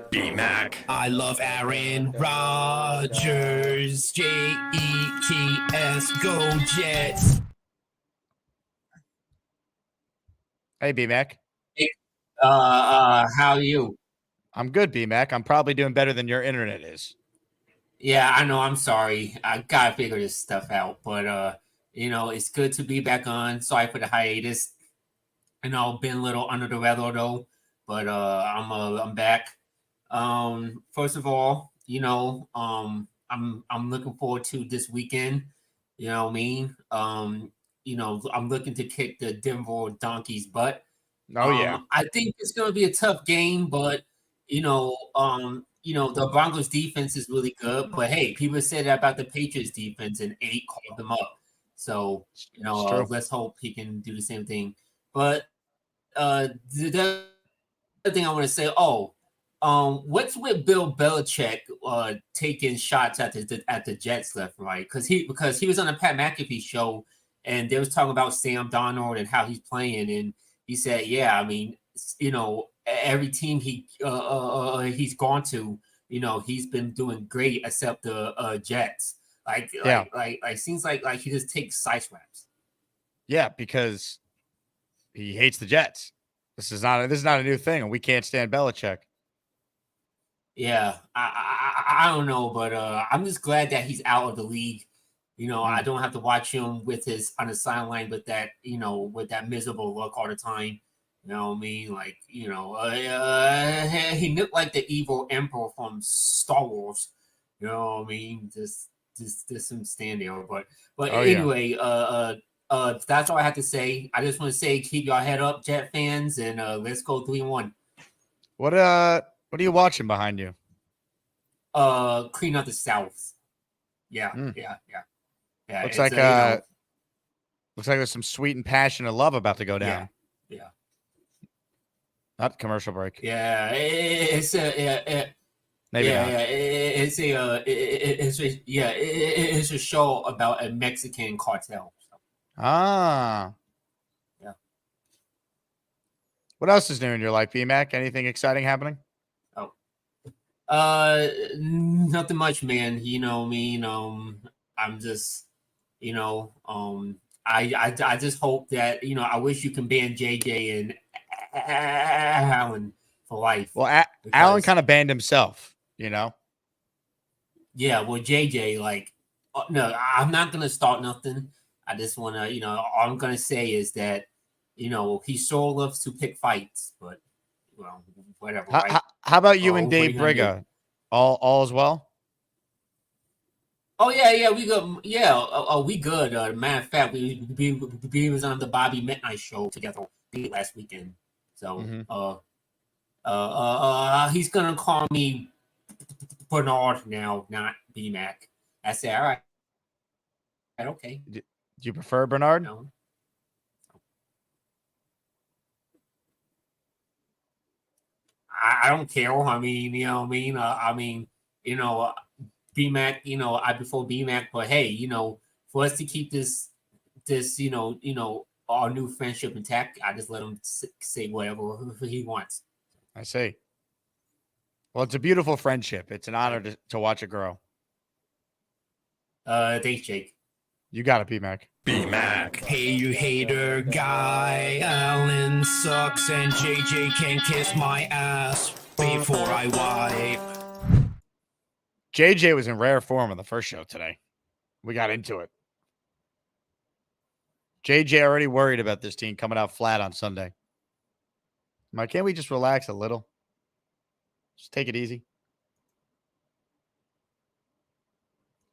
B-Mac. I love Aaron Rodgers. Jets. Go Jets. Hey, B-Mac. Hey, how are you? I'm good, B-Mac. I'm probably doing better than your internet is. Yeah, I know. I'm sorry. I gotta figure this stuff out. But it's good to be back on. Sorry for the hiatus. Been a little under the weather though. But I'm back. First of all, I'm looking forward to this weekend. You know what I mean? I'm looking to kick the Denver Donkeys' butt. Oh, yeah. I think it's going to be a tough game, but the Broncos defense is really good. But hey, people said that about the Patriots defense, and 8 called them up. So let's hope he can do the same thing. But the other thing I want to say, what's with Bill Belichick taking shots at the Jets left and right? Because he was on the Pat McAfee show, and they was talking about Sam Darnold and how he's playing, and he said, yeah, I mean, every team he's gone to, he's been doing great except the Jets. Like seems like he just takes side swaps. Yeah, because he hates the Jets. This is not a new thing, and we can't stand Belichick. Yeah, I don't know, but I'm just glad that he's out of the league. I don't have to watch him with on the sideline with that, with that miserable look all the time. You know what I mean? Like, he looked like the evil emperor from Star Wars. You know what I mean? Just some stand there. But anyway, that's all I have to say. I just want to say, keep your head up, Jet fans, and let's go 3-1. What are you watching behind you? Clean Up the South. Yeah. Looks like there's some sweet and passionate love about to go down. Yeah. Not commercial break. Yeah, it's a it's a show about a Mexican cartel. Ah. Yeah. What else is new in your life, BMAC? Anything exciting happening? Nothing much, man. You know me. I'm just, I just hope that I wish you can ban JJ and Allen for life. Well, Allen kind of banned himself, Yeah, well, JJ, no, I'm not gonna start nothing. I just wanna, all I'm gonna say is that, he sure loves to pick fights, but well, whatever. Right? How about you and what are Dave you gonna do? Briga? All as well? Oh yeah, we good. Yeah, we good. Matter of fact, we was on the Bobby Midnight show together last weekend. So, he's gonna call me Bernard now, not BMAC. I said, all right, okay. Do you prefer Bernard? No. I don't care. I mean, you know what I mean? BMAC, I prefer BMAC, but hey, for us to keep this, our new friendship intact, I just let him say whatever he wants. I see. Well, it's a beautiful friendship. It's an honor to watch it grow. Thanks, Jake. You got it, B-Mac. B-Mac. Hey, you hater guy. Allen sucks and JJ can kiss my ass before I wipe. JJ was in rare form on the first show today. We got into it. JJ already worried about this team coming out flat on Sunday. Can't we just relax a little? Just take it easy.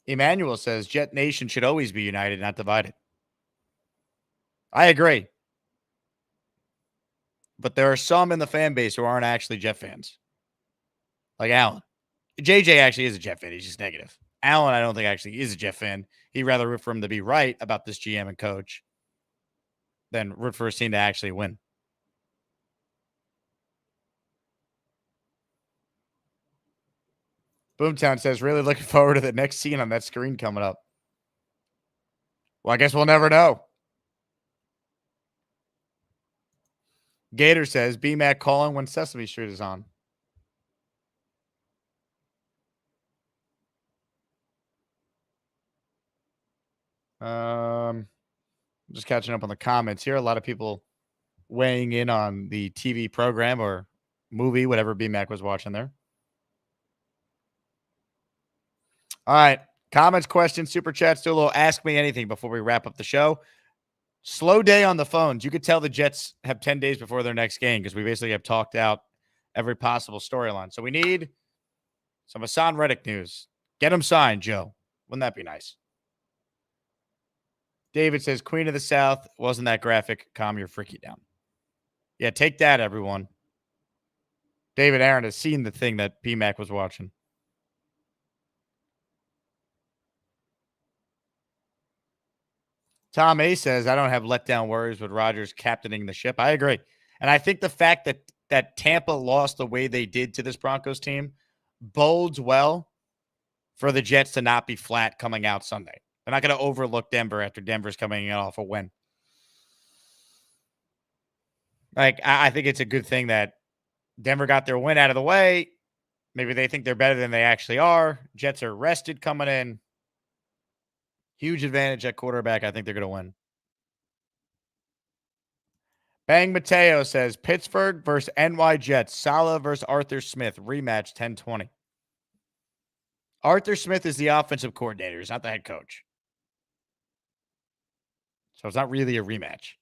Emmanuel says Jet Nation should always be united, not divided. I agree. But there are some in the fan base who aren't actually Jet fans. Like Allen. JJ actually is a Jet fan. He's just negative. Allen, I don't think actually is a Jet fan. He'd rather root for him to be right about this GM and coach than root for his team to actually win. Boomtown says, really looking forward to the next scene on that screen coming up. Well, I guess we'll never know. Gator says, B-Mac calling when Sesame Street is on. Just catching up on the comments here. A lot of people weighing in on the TV program or movie, whatever B-Mac was watching there. All right. Comments, questions, super chats. Do a little ask me anything before we wrap up the show. Slow day on the phones. You could tell the Jets have 10 days before their next game because we basically have talked out every possible storyline. So we need some Hassan Reddick news. Get him signed, Joe. Wouldn't that be nice? David says, Queen of the South. Wasn't that graphic? Calm your freaky down. Yeah, take that, everyone. David Aaron has seen the thing that P-Mac was watching. Tom A says, I don't have letdown worries with Rodgers captaining the ship. I agree. And I think the fact that Tampa lost the way they did to this Broncos team bodes well for the Jets to not be flat coming out Sunday. They're not going to overlook Denver after Denver's coming off a win. I think it's a good thing that Denver got their win out of the way. Maybe they think they're better than they actually are. Jets are rested coming in. Huge advantage at quarterback. I think they're going to win. Bang Mateo says, Pittsburgh versus NY Jets. Salah versus Arthur Smith. Rematch 10-20. Arthur Smith is the offensive coordinator. He's not the head coach. So it's not really a rematch.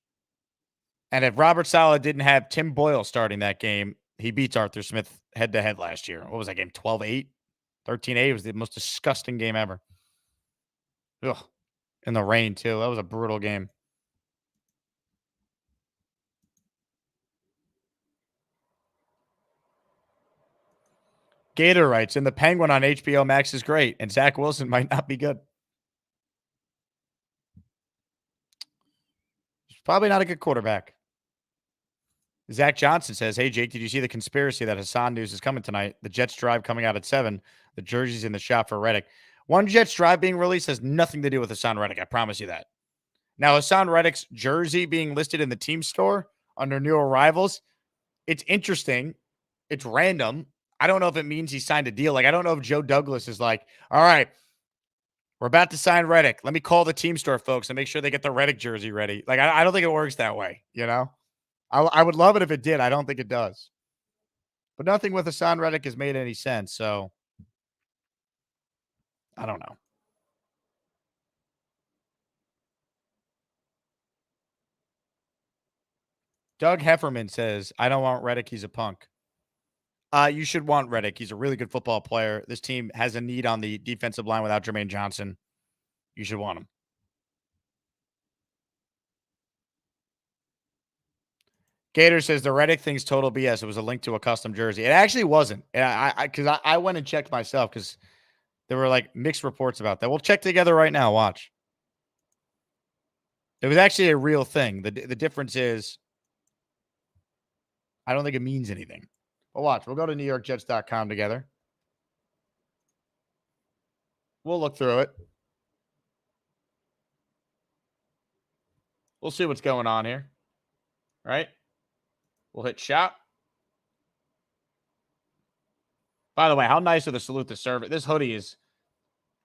And if Robert Saleh didn't have Tim Boyle starting that game, he beats Arthur Smith head-to-head last year. What was that game, 12-8? 13-8? It was the most disgusting game ever. Ugh. In the rain, too. That was a brutal game. Gator writes, and the Penguin on HBO Max is great, and Zach Wilson might not be good. He's probably not a good quarterback. Zach Johnson says, hey, Jake, did you see the conspiracy that Hassan news is coming tonight? The Jets drive coming out at 7. The jersey's in the shop for Reddick. One Jets drive being released has nothing to do with Hassan Reddick. I promise you that. Now, Hassan Reddick's jersey being listed in the team store under new arrivals, it's interesting. It's random. I don't know if it means he signed a deal. I don't know if Joe Douglas is like, all right, we're about to sign Reddick. Let me call the team store folks and make sure they get the Reddick jersey ready. I don't think it works that way, I would love it if it did. I don't think it does. But nothing with Hassan Reddick has made any sense, so I don't know. Doug Hefferman says, I don't want Reddick. He's a punk. You should want Reddick. He's a really good football player. This team has a need on the defensive line without Jermaine Johnson. You should want him. Gator says the Reddick thing's total BS. It was a link to a custom jersey. It actually wasn't. And I went and checked myself because there were like mixed reports about that. We'll check together right now. Watch. It was actually a real thing. The difference is I don't think it means anything. But watch. We'll go to NewYorkJets.com together. We'll look through it. We'll see what's going on here. Right? We'll hit shop. By the way, how nice of the salute to serve it. This hoodie is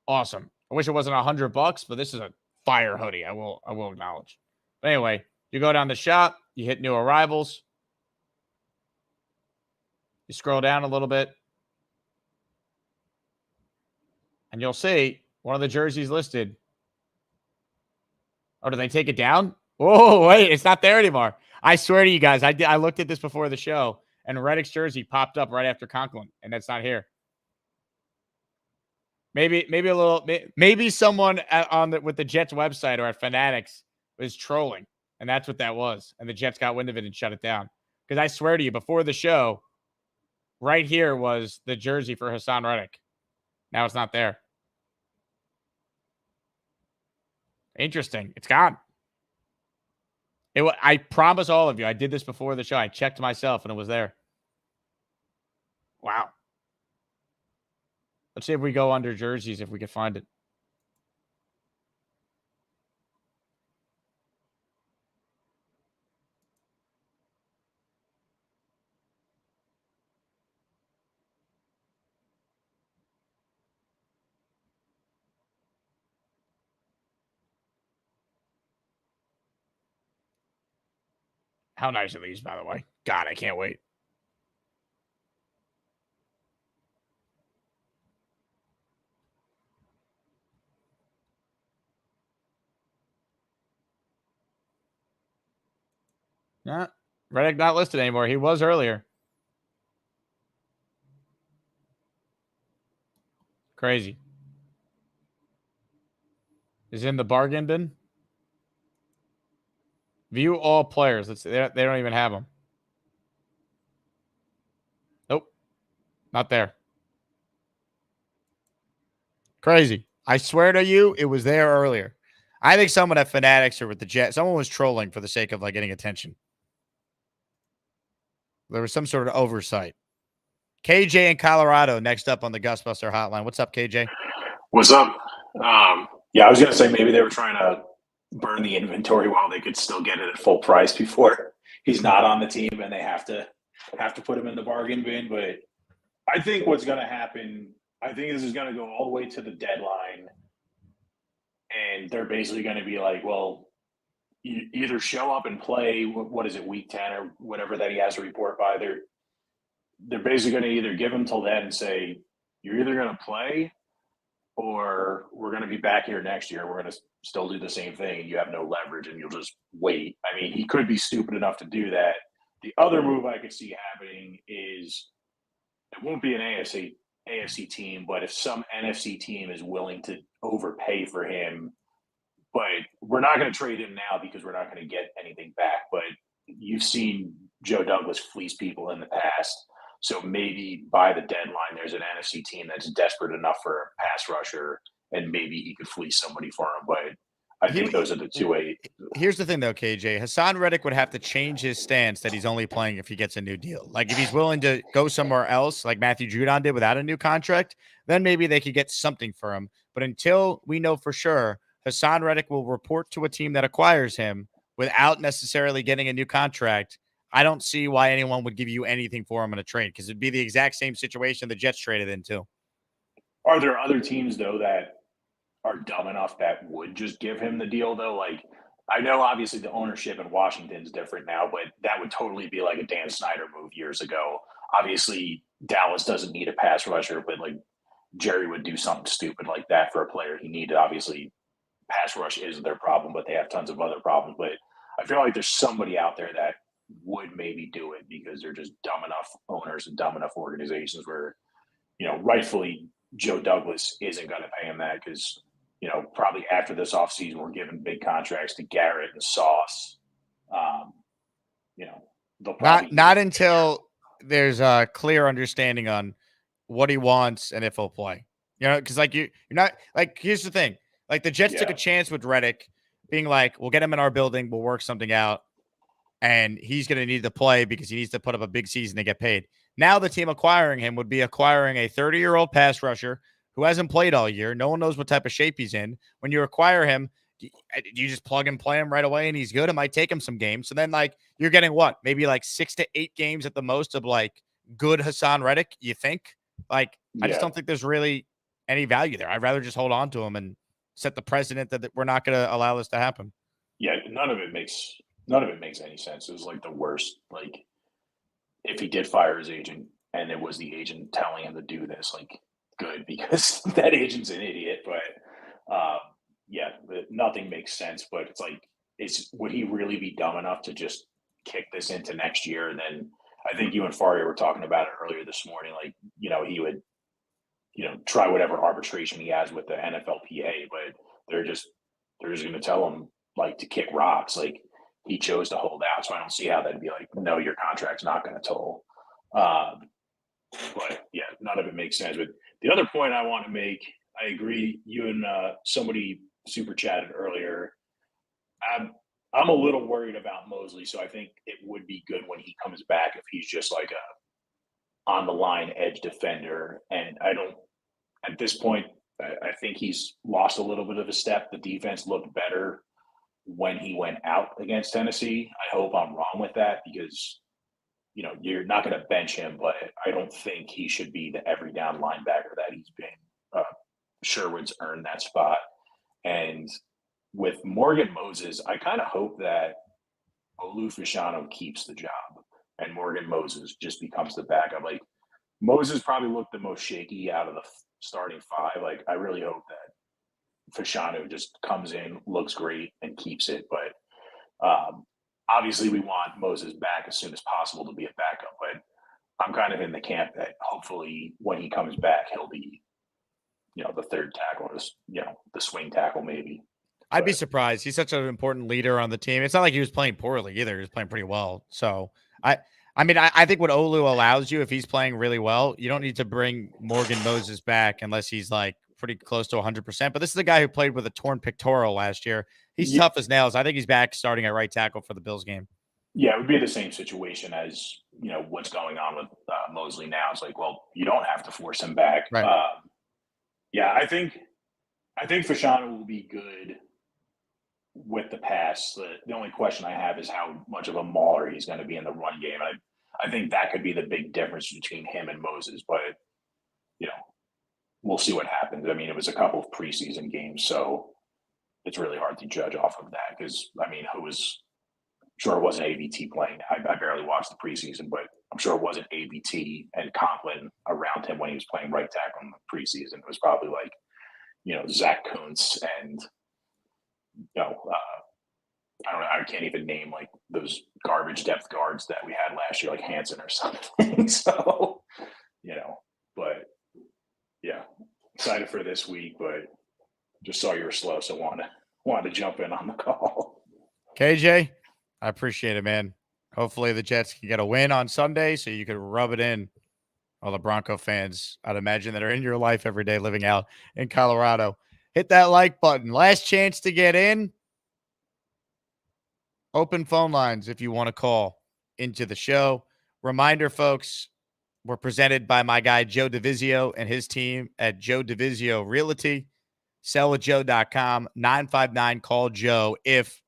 awesome. I wish it wasn't $100, but this is a fire hoodie. I will acknowledge. But anyway, you go down the shop, you hit new arrivals. You scroll down a little bit. And you'll see one of the jerseys listed. Oh, did they take it down? Oh, wait, it's not there anymore. I swear to you guys, I looked at this before the show, and Reddick's jersey popped up right after Conklin, and that's not here. Maybe someone with the Jets website or at Fanatics was trolling, and that's what that was. And the Jets got wind of it and shut it down. Because I swear to you, before the show, right here was the jersey for Hassan Reddick. Now it's not there. Interesting. It's gone. I promise all of you, I did this before the show. I checked myself, and it was there. Wow. Let's see if we go under jerseys, if we can find it. How nice are these, by the way? God, I can't wait. Yeah, Reddick not listed anymore. He was earlier. Crazy. Is in the bargain bin? View all players. Let's see. They don't even have them. Nope. Not there. Crazy. I swear to you, it was there earlier. I think someone at Fanatics or with the Jets, someone was trolling for the sake of like getting attention. There was some sort of oversight. KJ in Colorado next up on the Gusbuster hotline. What's up, KJ? What's up? Yeah, I was going to say maybe they were trying to burn the inventory while they could still get it at full price before he's not on the team and they have to put him in the bargain bin. But I think what's going to happen, I think this is going to go all the way to the deadline. And they're basically going to be like, well, you either show up and play, what is it, week 10 or whatever that he has to report by. They're basically going to either give him till then and say, you're either going to play or we're going to be back here next year. We're going to still do the same thing. And you have no leverage and you'll just wait. I mean, he could be stupid enough to do that. The other move I could see happening is it won't be an AFC team, but if some NFC team is willing to overpay for him, but we're not going to trade him now because we're not going to get anything back. But you've seen Joe Douglas fleece people in the past. So maybe by the deadline, there's an NFC team that's desperate enough for a pass rusher, and maybe he could fleece somebody for him. But I think those are the two ways. Here's the thing, though, KJ. Hassan Reddick would have to change his stance that he's only playing if he gets a new deal. Like, if he's willing to go somewhere else, like Matthew Judon did without a new contract, then maybe they could get something for him. But until we know for sure, Hassan Reddick will report to a team that acquires him without necessarily getting a new contract. I don't see why anyone would give you anything for him in a trade, because it'd be the exact same situation the Jets traded into. Are there other teams, though, that are dumb enough that would just give him the deal, though? Like, I know obviously the ownership in Washington's different now, but that would totally be like a Dan Snyder move years ago. Obviously, Dallas doesn't need a pass rusher, but like Jerry would do something stupid like that for a player he needed. Obviously, pass rush is their problem, but they have tons of other problems. But I feel like there's somebody out there that would maybe do it because they're just dumb enough owners and dumb enough organizations where, rightfully Joe Douglas isn't going to pay him that because, probably after this offseason, we're giving big contracts to Garrett and Sauce. They'll probably Not until there's a clear understanding on what he wants and if he'll play. Because like you're not like here's the thing. Like the Jets took a chance with Reddick, being like, we'll get him in our building, we'll work something out, and he's going to need to play because he needs to put up a big season to get paid. Now the team acquiring him would be acquiring a 30-year-old pass rusher who hasn't played all year. No one knows what type of shape he's in. When you acquire him, do you just plug and play him right away and he's good? It might take him some games. So then like you're getting what? Maybe like 6 to 8 games at the most of like good Hassan Reddick, you think? Like I just don't think there's really any value there. I'd rather just hold on to him and set the precedent that we're not going to allow this to happen. Yeah, none of it makes any sense. It was like the worst. Like if he did fire his agent and it was the agent telling him to do this, like good because that agent's an idiot. But nothing makes sense. But it's like, would he really be dumb enough to just kick this into next year? And then I think you and Faria were talking about it earlier this morning. Like, he would, try whatever arbitration he has with the NFLPA, but they're just going to tell him like to kick rocks. Like he chose to hold out. So I don't see how that'd be like, no, your contract's not going to toll. But yeah, none of it makes sense. But the other point I want to make, I agree. You and somebody super chatted earlier. I'm a little worried about Mosley, so I think it would be good when he comes back if he's just like a on the line edge defender. And at this point, I think he's lost a little bit of a step. The defense looked better when he went out against Tennessee. I hope I'm wrong with that because, you're not going to bench him, but I don't think he should be the every down linebacker that he's been. Sherwood's earned that spot. And with Morgan Moses, I kind of hope that Olu Fashanu keeps the job and Morgan Moses just becomes the backup. Like Moses probably looked the most shaky out of the starting 5. Like I really hope that Fashanu just comes in, looks great, and keeps it. But obviously, we want Moses back as soon as possible to be a backup. But I'm kind of in the camp that hopefully when he comes back, he'll be, the third tackle, or the swing tackle maybe. I'd be surprised. He's such an important leader on the team. It's not like he was playing poorly either. He was playing pretty well. So I think what Olu allows you, if he's playing really well, you don't need to bring Morgan Moses back unless he's like pretty close to 100%. But this is a guy who played with a torn pectoral last year. He's tough as nails. I think he's back starting at right tackle for the Bills game. Yeah, it would be the same situation as, what's going on with Mosley now. It's like, well, you don't have to force him back. Right. I think Fashanu will be good with the pass. The only question I have is how much of a mauler he's going to be in the run game. I think that could be the big difference between him and Moses, but we'll see what happens. I mean, it was a couple of preseason games, so it's really hard to judge off of that because sure it wasn't ABT playing. I barely watched the preseason, but I'm sure it wasn't ABT and Conklin around him when he was playing right tackle in the preseason. It was probably like, Zach Kuntz and I don't know. I can't even name like those garbage depth guards that we had last year, like Hansen or something. So, but yeah, excited for this week, but just saw you were slow. So wanted to jump in on the call. KJ, I appreciate it, man. Hopefully the Jets can get a win on Sunday so you can rub it in all the Bronco fans, I'd imagine, that are in your life every day living out in Colorado. Hit that like button. Last chance to get in. Open phone lines if you want to call into the show. Reminder, folks, we're presented by my guy Joe DeVizio and his team at Joe DeVizio Realty. Sellwithjoe.com, 959-CALL Joe if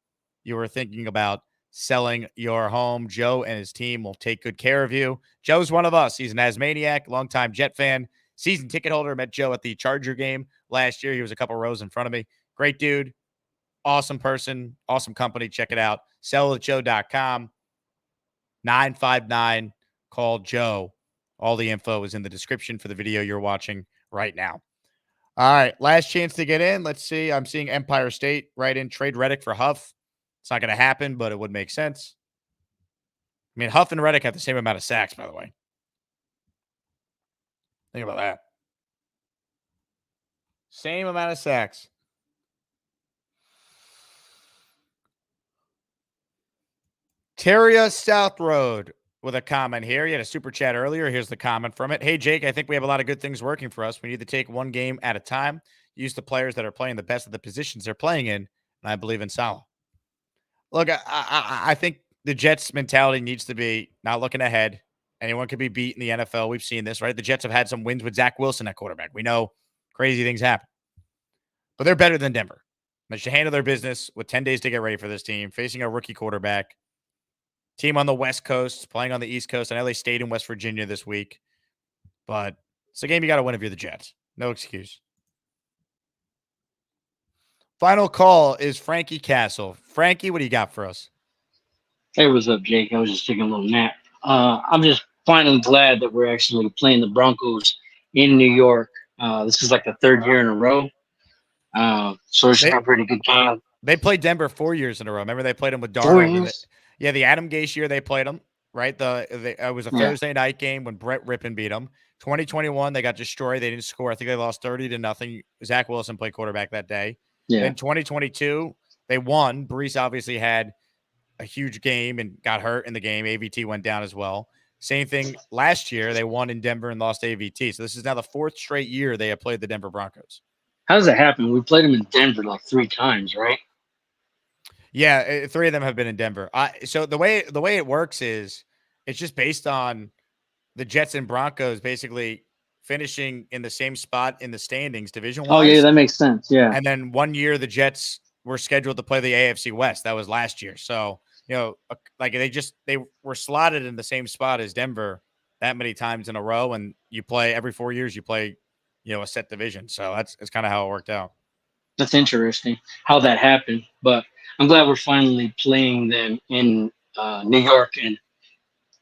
you were thinking about selling your home. Joe and his team will take good care of you. Joe's one of us. He's an Asmaniac, longtime Jet fan, season ticket holder. Met Joe at the Charger game last year. He was a couple rows in front of me. Great dude. Awesome person. Awesome company. Check it out. Sellwithjoe.com, 959-CALL Joe All the info is in the description for the video you're watching right now. All right, last chance to get in. Let's see. I'm seeing Empire State right in. Trade Reddick for Huff. It's not going to happen, but it would make sense. I mean, Huff and Reddick have the same amount of sacks, by the way. Think about that. Same amount of sacks. Terria South Road with a comment here. He had a super chat earlier. Here's the comment from it. Hey, Jake, I think we have a lot of good things working for us. We need to take one game at a time, use the players that are playing the best of the positions they're playing in, and I believe in Salah. Look, I think the Jets' mentality needs to be not looking ahead. Anyone can be beat in the NFL. We've seen this, right? The Jets have had some wins with Zach Wilson at quarterback. We know crazy things happen. But they're better than Denver. They should handle their business with 10 days to get ready for this team, facing a rookie quarterback. Team on the West Coast, playing on the East Coast. I know they stayed in West Virginia this week. But it's a game you got to win if you're the Jets. No excuse. Final call is Frankie Castle. Frankie, what do you got for us? Hey, what's up, Jake? I was just taking a little nap. I'm just finally glad that we're actually playing the Broncos in New York. This is like the third year in a row. So it's a pretty good game. They played Denver 4 years in a row. Remember, they played them with 4 Darnold. years? Yeah, the Adam Gase year they played them, right? It was a Thursday night game when Brett Rippon beat them. 2021, they got destroyed. They didn't score. I think they lost 30-0. Zach Wilson played quarterback that day. Yeah. Then 2022, they won. Brees obviously had a huge game and got hurt in the game. AVT went down as well. Same thing last year. They won in Denver and lost AVT. So this is now the fourth straight year they have played the Denver Broncos. How does that happen? We played them in Denver like 3 times, right? Yeah, 3 of them have been in Denver. So the way it works is it's just based on the Jets and Broncos basically finishing in the same spot in the standings division-wise. Oh, yeah, that makes sense. Yeah. And then 1 year the Jets were scheduled to play the AFC West. That was last year. So, like they were slotted in the same spot as Denver that many times in a row. And you play every 4 years, you play, a set division. So that's kind of how it worked out. That's interesting how that happened. But I'm glad we're finally playing them in New York. And,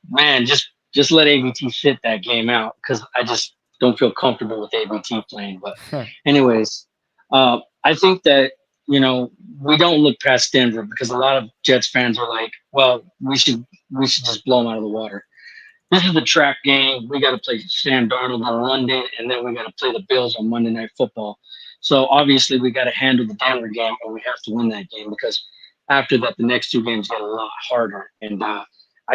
man, just let AVT sit that game out because I just don't feel comfortable with AVT playing. But anyways, I think that, we don't look past Denver because a lot of Jets fans are like, well, we should just blow them out of the water. This is the trap game. We got to play Sam Darnold on Monday, and then we got to play the Bills on Monday Night Football. So obviously we got to handle the Denver game, and we have to win that game because after that, the next 2 games get a lot harder. And I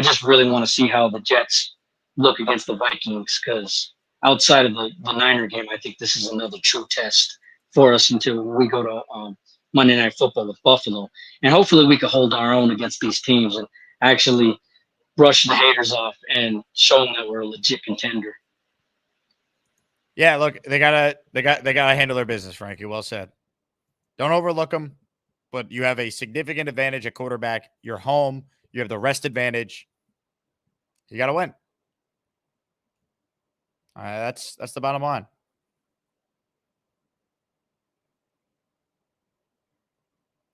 just really want to see how the Jets look against the Vikings because outside of the Niner game, I think this is another true test for us until we go to Monday Night Football with Buffalo. And hopefully we can hold our own against these teams and actually brush the haters off and show them that we're a legit contender. Yeah, look, they gotta handle their business, Frankie. Well said. Don't overlook them, but you have a significant advantage at quarterback. You're home. You have the rest advantage. You gotta win. That's the bottom line.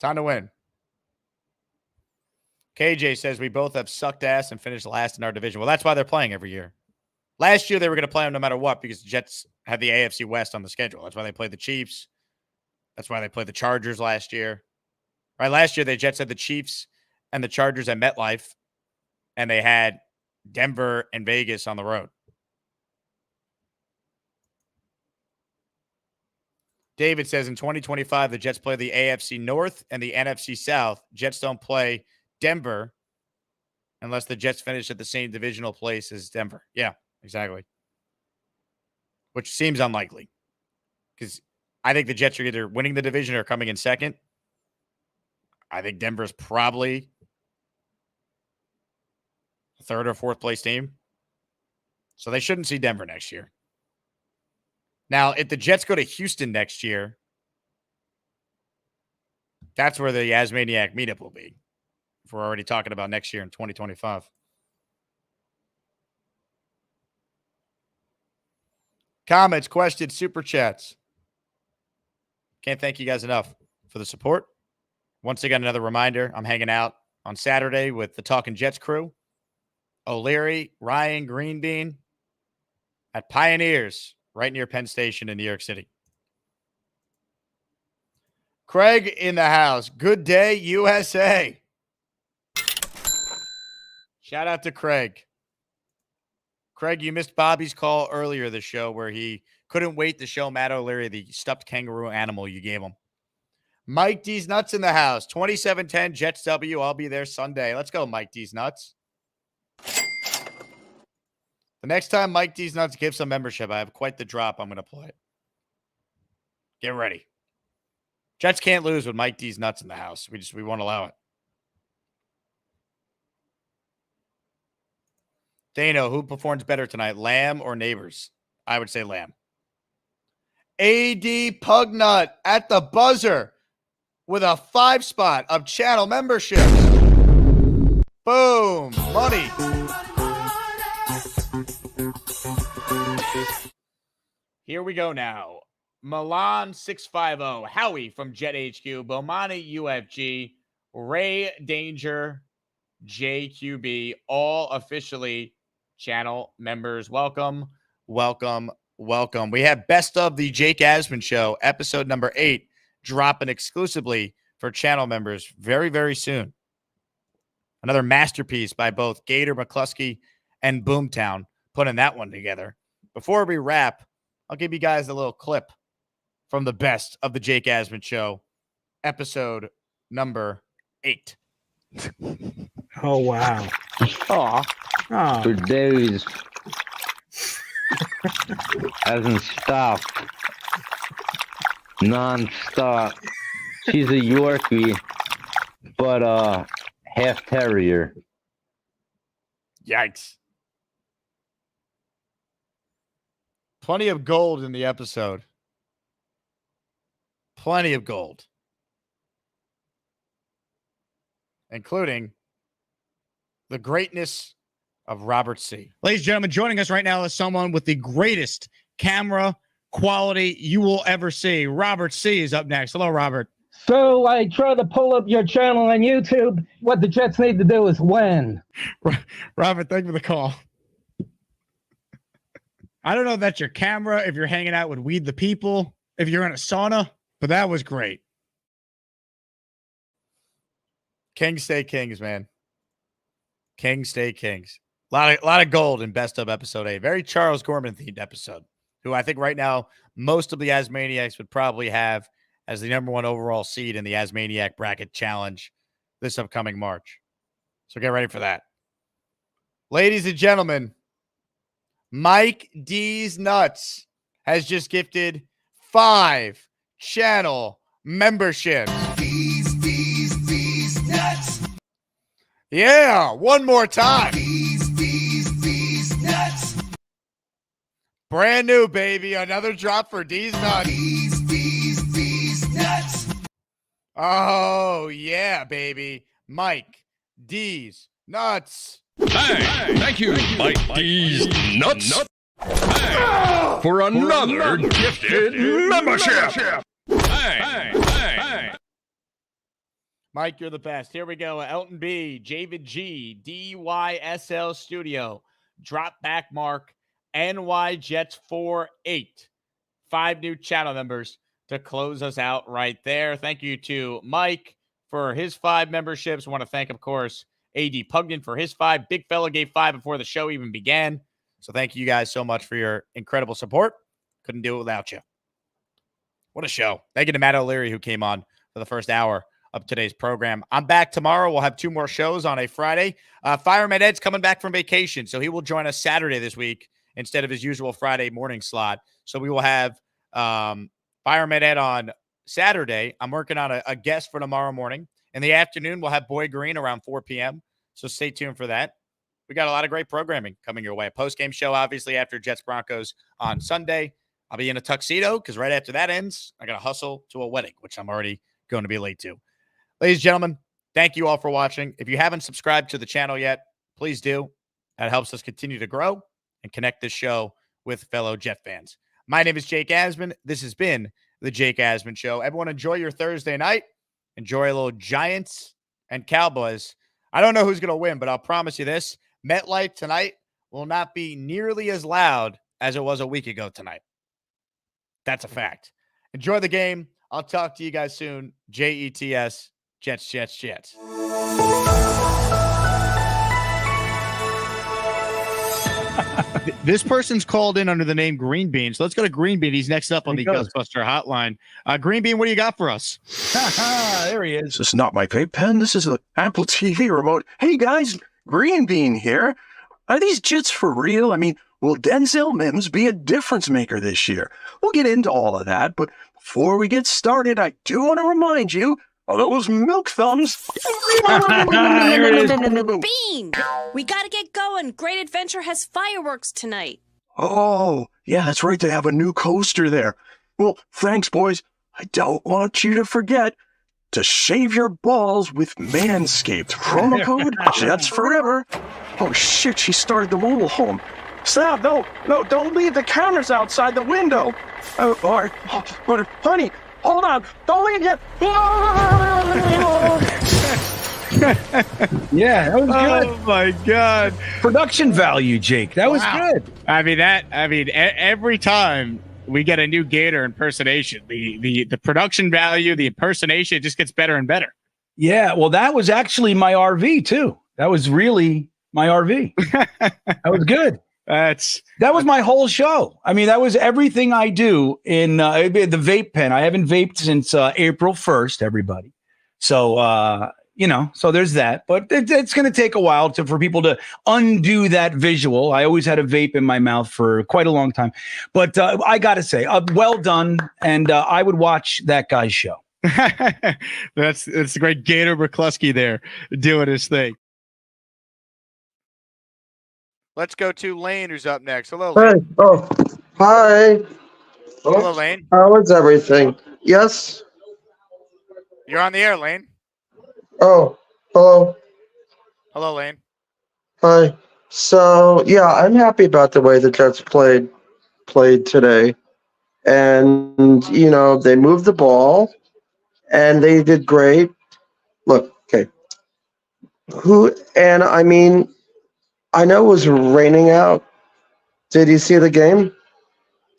Time to win. KJ says we both have sucked ass and finished last in our division. Well, that's why they're playing every year. Last year, they were going to play them no matter what because the Jets had the AFC West on the schedule. That's why they played the Chiefs. That's why they played the Chargers last year. Right? Last year, the Jets had the Chiefs and the Chargers at MetLife, and they had Denver and Vegas on the road. David says in 2025, the Jets play the AFC North and the NFC South. Jets don't play Denver unless the Jets finish at the same divisional place as Denver. Yeah, exactly. Which seems unlikely because I think the Jets are either winning the division or coming in second. I think Denver's probably the 3rd or 4th place team. So they shouldn't see Denver next year. Now, if the Jets go to Houston next year, that's where the Asmaniac meetup will be. If we're already talking about next year in 2025. Comments, questions, super chats. Can't thank you guys enough for the support. Once again, another reminder, I'm hanging out on Saturday with the Talking Jets crew. O'Leary, Ryan, Greenbean, at Pioneers, right near Penn Station in New York City. Craig in the house. Good day, USA. Shout out to Craig. Craig, you missed Bobby's call earlier this show where he couldn't wait to show Matt O'Leary the stuffed kangaroo animal you gave him. Mike D's Nuts in the house. 2710 Jets W. I'll be there Sunday. Let's go, Mike D's Nuts. The next time Mike D's Nuts gives some membership, I have quite the drop I'm going to play. Get ready. Jets can't lose with Mike D's Nuts in the house. We won't allow it. Dano, who performs better tonight, Lamb or Neighbors? I would say Lamb. AD Pugnut at the buzzer with a 5 spot of channel membership. Boom. Money. Here we go now. Milan 650, Howie from Jet HQ, Bomani UFG, Ray Danger, JQB, all officially channel members. Welcome, welcome, welcome. We have Best of the Jake Asman Show, episode number 8, dropping exclusively for channel members very, very soon. Another masterpiece by both Gator McCluskey and Boomtown, putting that one together. Before we wrap, I'll give you guys a little clip from the Best of the Jake Asman Show, episode number 8. Oh, wow. Aw. For days. Hasn't stopped. Non-stop. She's a Yorkie, but half terrier. Yikes. Plenty of gold in the episode. Plenty of gold. Including the greatness of Robert C. Ladies and gentlemen, joining us right now is someone with the greatest camera quality you will ever see. Robert C. is up next. Hello, Robert. So I try to pull up your channel on YouTube. What the Jets need to do is win. Robert, thank you for the call. I don't know if that's your camera, if you're hanging out with Weed the People, if you're in a sauna, but that was great. Kings stay kings, man. Kings stay kings. A lot of gold in Best of episode 8. Very Charles Gorman themed episode, who I think right now most of the Asmaniacs would probably have as the number 1 overall seed in the Asmaniac Bracket Challenge this upcoming March. So get ready for that. Ladies and gentlemen, Mike D's Nuts has just gifted 5 channel memberships. D's Nuts. Yeah, one more time. D's Nuts. Brand new, baby. Another drop for D's Nuts. D's Nuts. Oh, yeah, baby. Mike D's Nuts. Hey, thank you, Mike D's Nuts. Hey, for another gifted membership. Hey. Mike, you're the best. Here we go. Elton B, Javid G, DYSL Studio, Drop Back Mark, NY Jets 48. 5 new channel members to close us out right there. Thank you to Mike for his 5 memberships. I want to thank, of course, AD Pugden for his 5. Big fella gave 5 before the show even began. So thank you guys so much for your incredible support. Couldn't do it without you. What a show. Thank you to Matt O'Leary who came on for the first hour of today's program. I'm back tomorrow. We'll have 2 more shows on a Friday. Fireman Ed's coming back from vacation, so he will join us Saturday this week instead of his usual Friday morning slot. So we will have Fireman Ed on Saturday. I'm working on a guest for tomorrow morning. In the afternoon, we'll have Boy Green around 4 p.m., so stay tuned for that. We got a lot of great programming coming your way. A post-game show, obviously, after Jets-Broncos on Sunday. I'll be in a tuxedo because right after that ends, I got to hustle to a wedding, which I'm already going to be late to. Ladies and gentlemen, thank you all for watching. If you haven't subscribed to the channel yet, please do. That helps us continue to grow and connect this show with fellow Jet fans. My name is Jake Asman. This has been the Jake Asman Show. Everyone enjoy your Thursday night. Enjoy a little Giants and Cowboys. I don't know who's going to win, but I'll promise you this. MetLife tonight will not be nearly as loud as it was a week ago tonight. That's a fact. Enjoy the game. I'll talk to you guys soon. JETS, Jets, Jets, Jets. This person's called in under the name Green Bean. So let's go to Green Bean. He's next up on the Ghostbuster hotline. Green Bean, what do you got for us? There he is. This is not my vape pen. This is an Apple TV remote. Hey, guys, Green Bean here. Are these Jets for real? I mean, will Denzel Mims be a difference maker this year? We'll get into all of that, but before we get started, I do want to remind you of those milk thumbs. Bean! We gotta get going. Great Adventure has fireworks tonight. Oh, yeah, that's right. They have a new coaster there. Well, thanks, boys. I don't want you to forget to shave your balls with Manscaped. Promo code Jets Forever. Oh, shit, she started the mobile home. Stop, no, don't leave the counters outside the window. Oh, all right. Oh, honey, hold on. Don't leave yet. Yeah, that was good. Oh my God. Production value, Jake. That was good. I mean, every time we get a new Gator impersonation, the production value, the impersonation, it just gets better and better. Yeah, well, that was actually my RV too. That was really my RV. That was good. That was my whole show. I mean, that was everything I do in the vape pen. I haven't vaped since April 1st, everybody. So, so there's that. But it's going to take a while for people to undo that visual. I always had a vape in my mouth for quite a long time. But I got to say, well done. And I would watch that guy's show. That's the great Gator McCluskey there doing his thing. Let's go to Lane, who's up next. Hello, Lane. Hey. Oh, hi. Hello, Lane. How is everything? Yes? You're on the air, Lane. Oh, hello. Hello, Lane. Hi. So, yeah, I'm happy about the way the Jets played today. And, they moved the ball, and they did great. Look, okay. I know it was raining out. Did you see the game?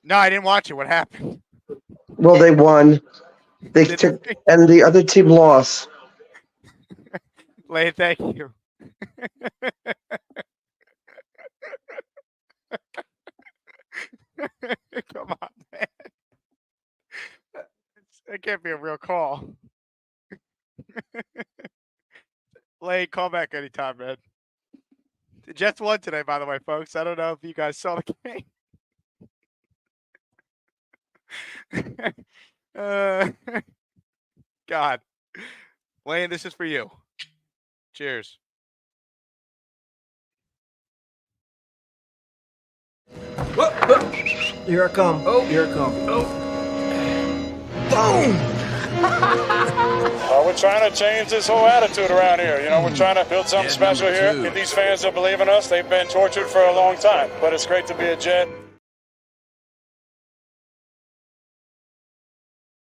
No, I didn't watch it. What happened? Well, they won. And the other team lost. Lane, thank you. Come on, man. That can't be a real call. Lane, call back anytime, man. The Jets won today, by the way, folks. I don't know if you guys saw the game. God. Lane, this is for you. Cheers. Here I come. Here I come. Boom! We're trying to change this whole attitude around here. We're trying to build something special here. Get these fans to believe in us. They've been tortured for a long time, but it's great to be a Jet.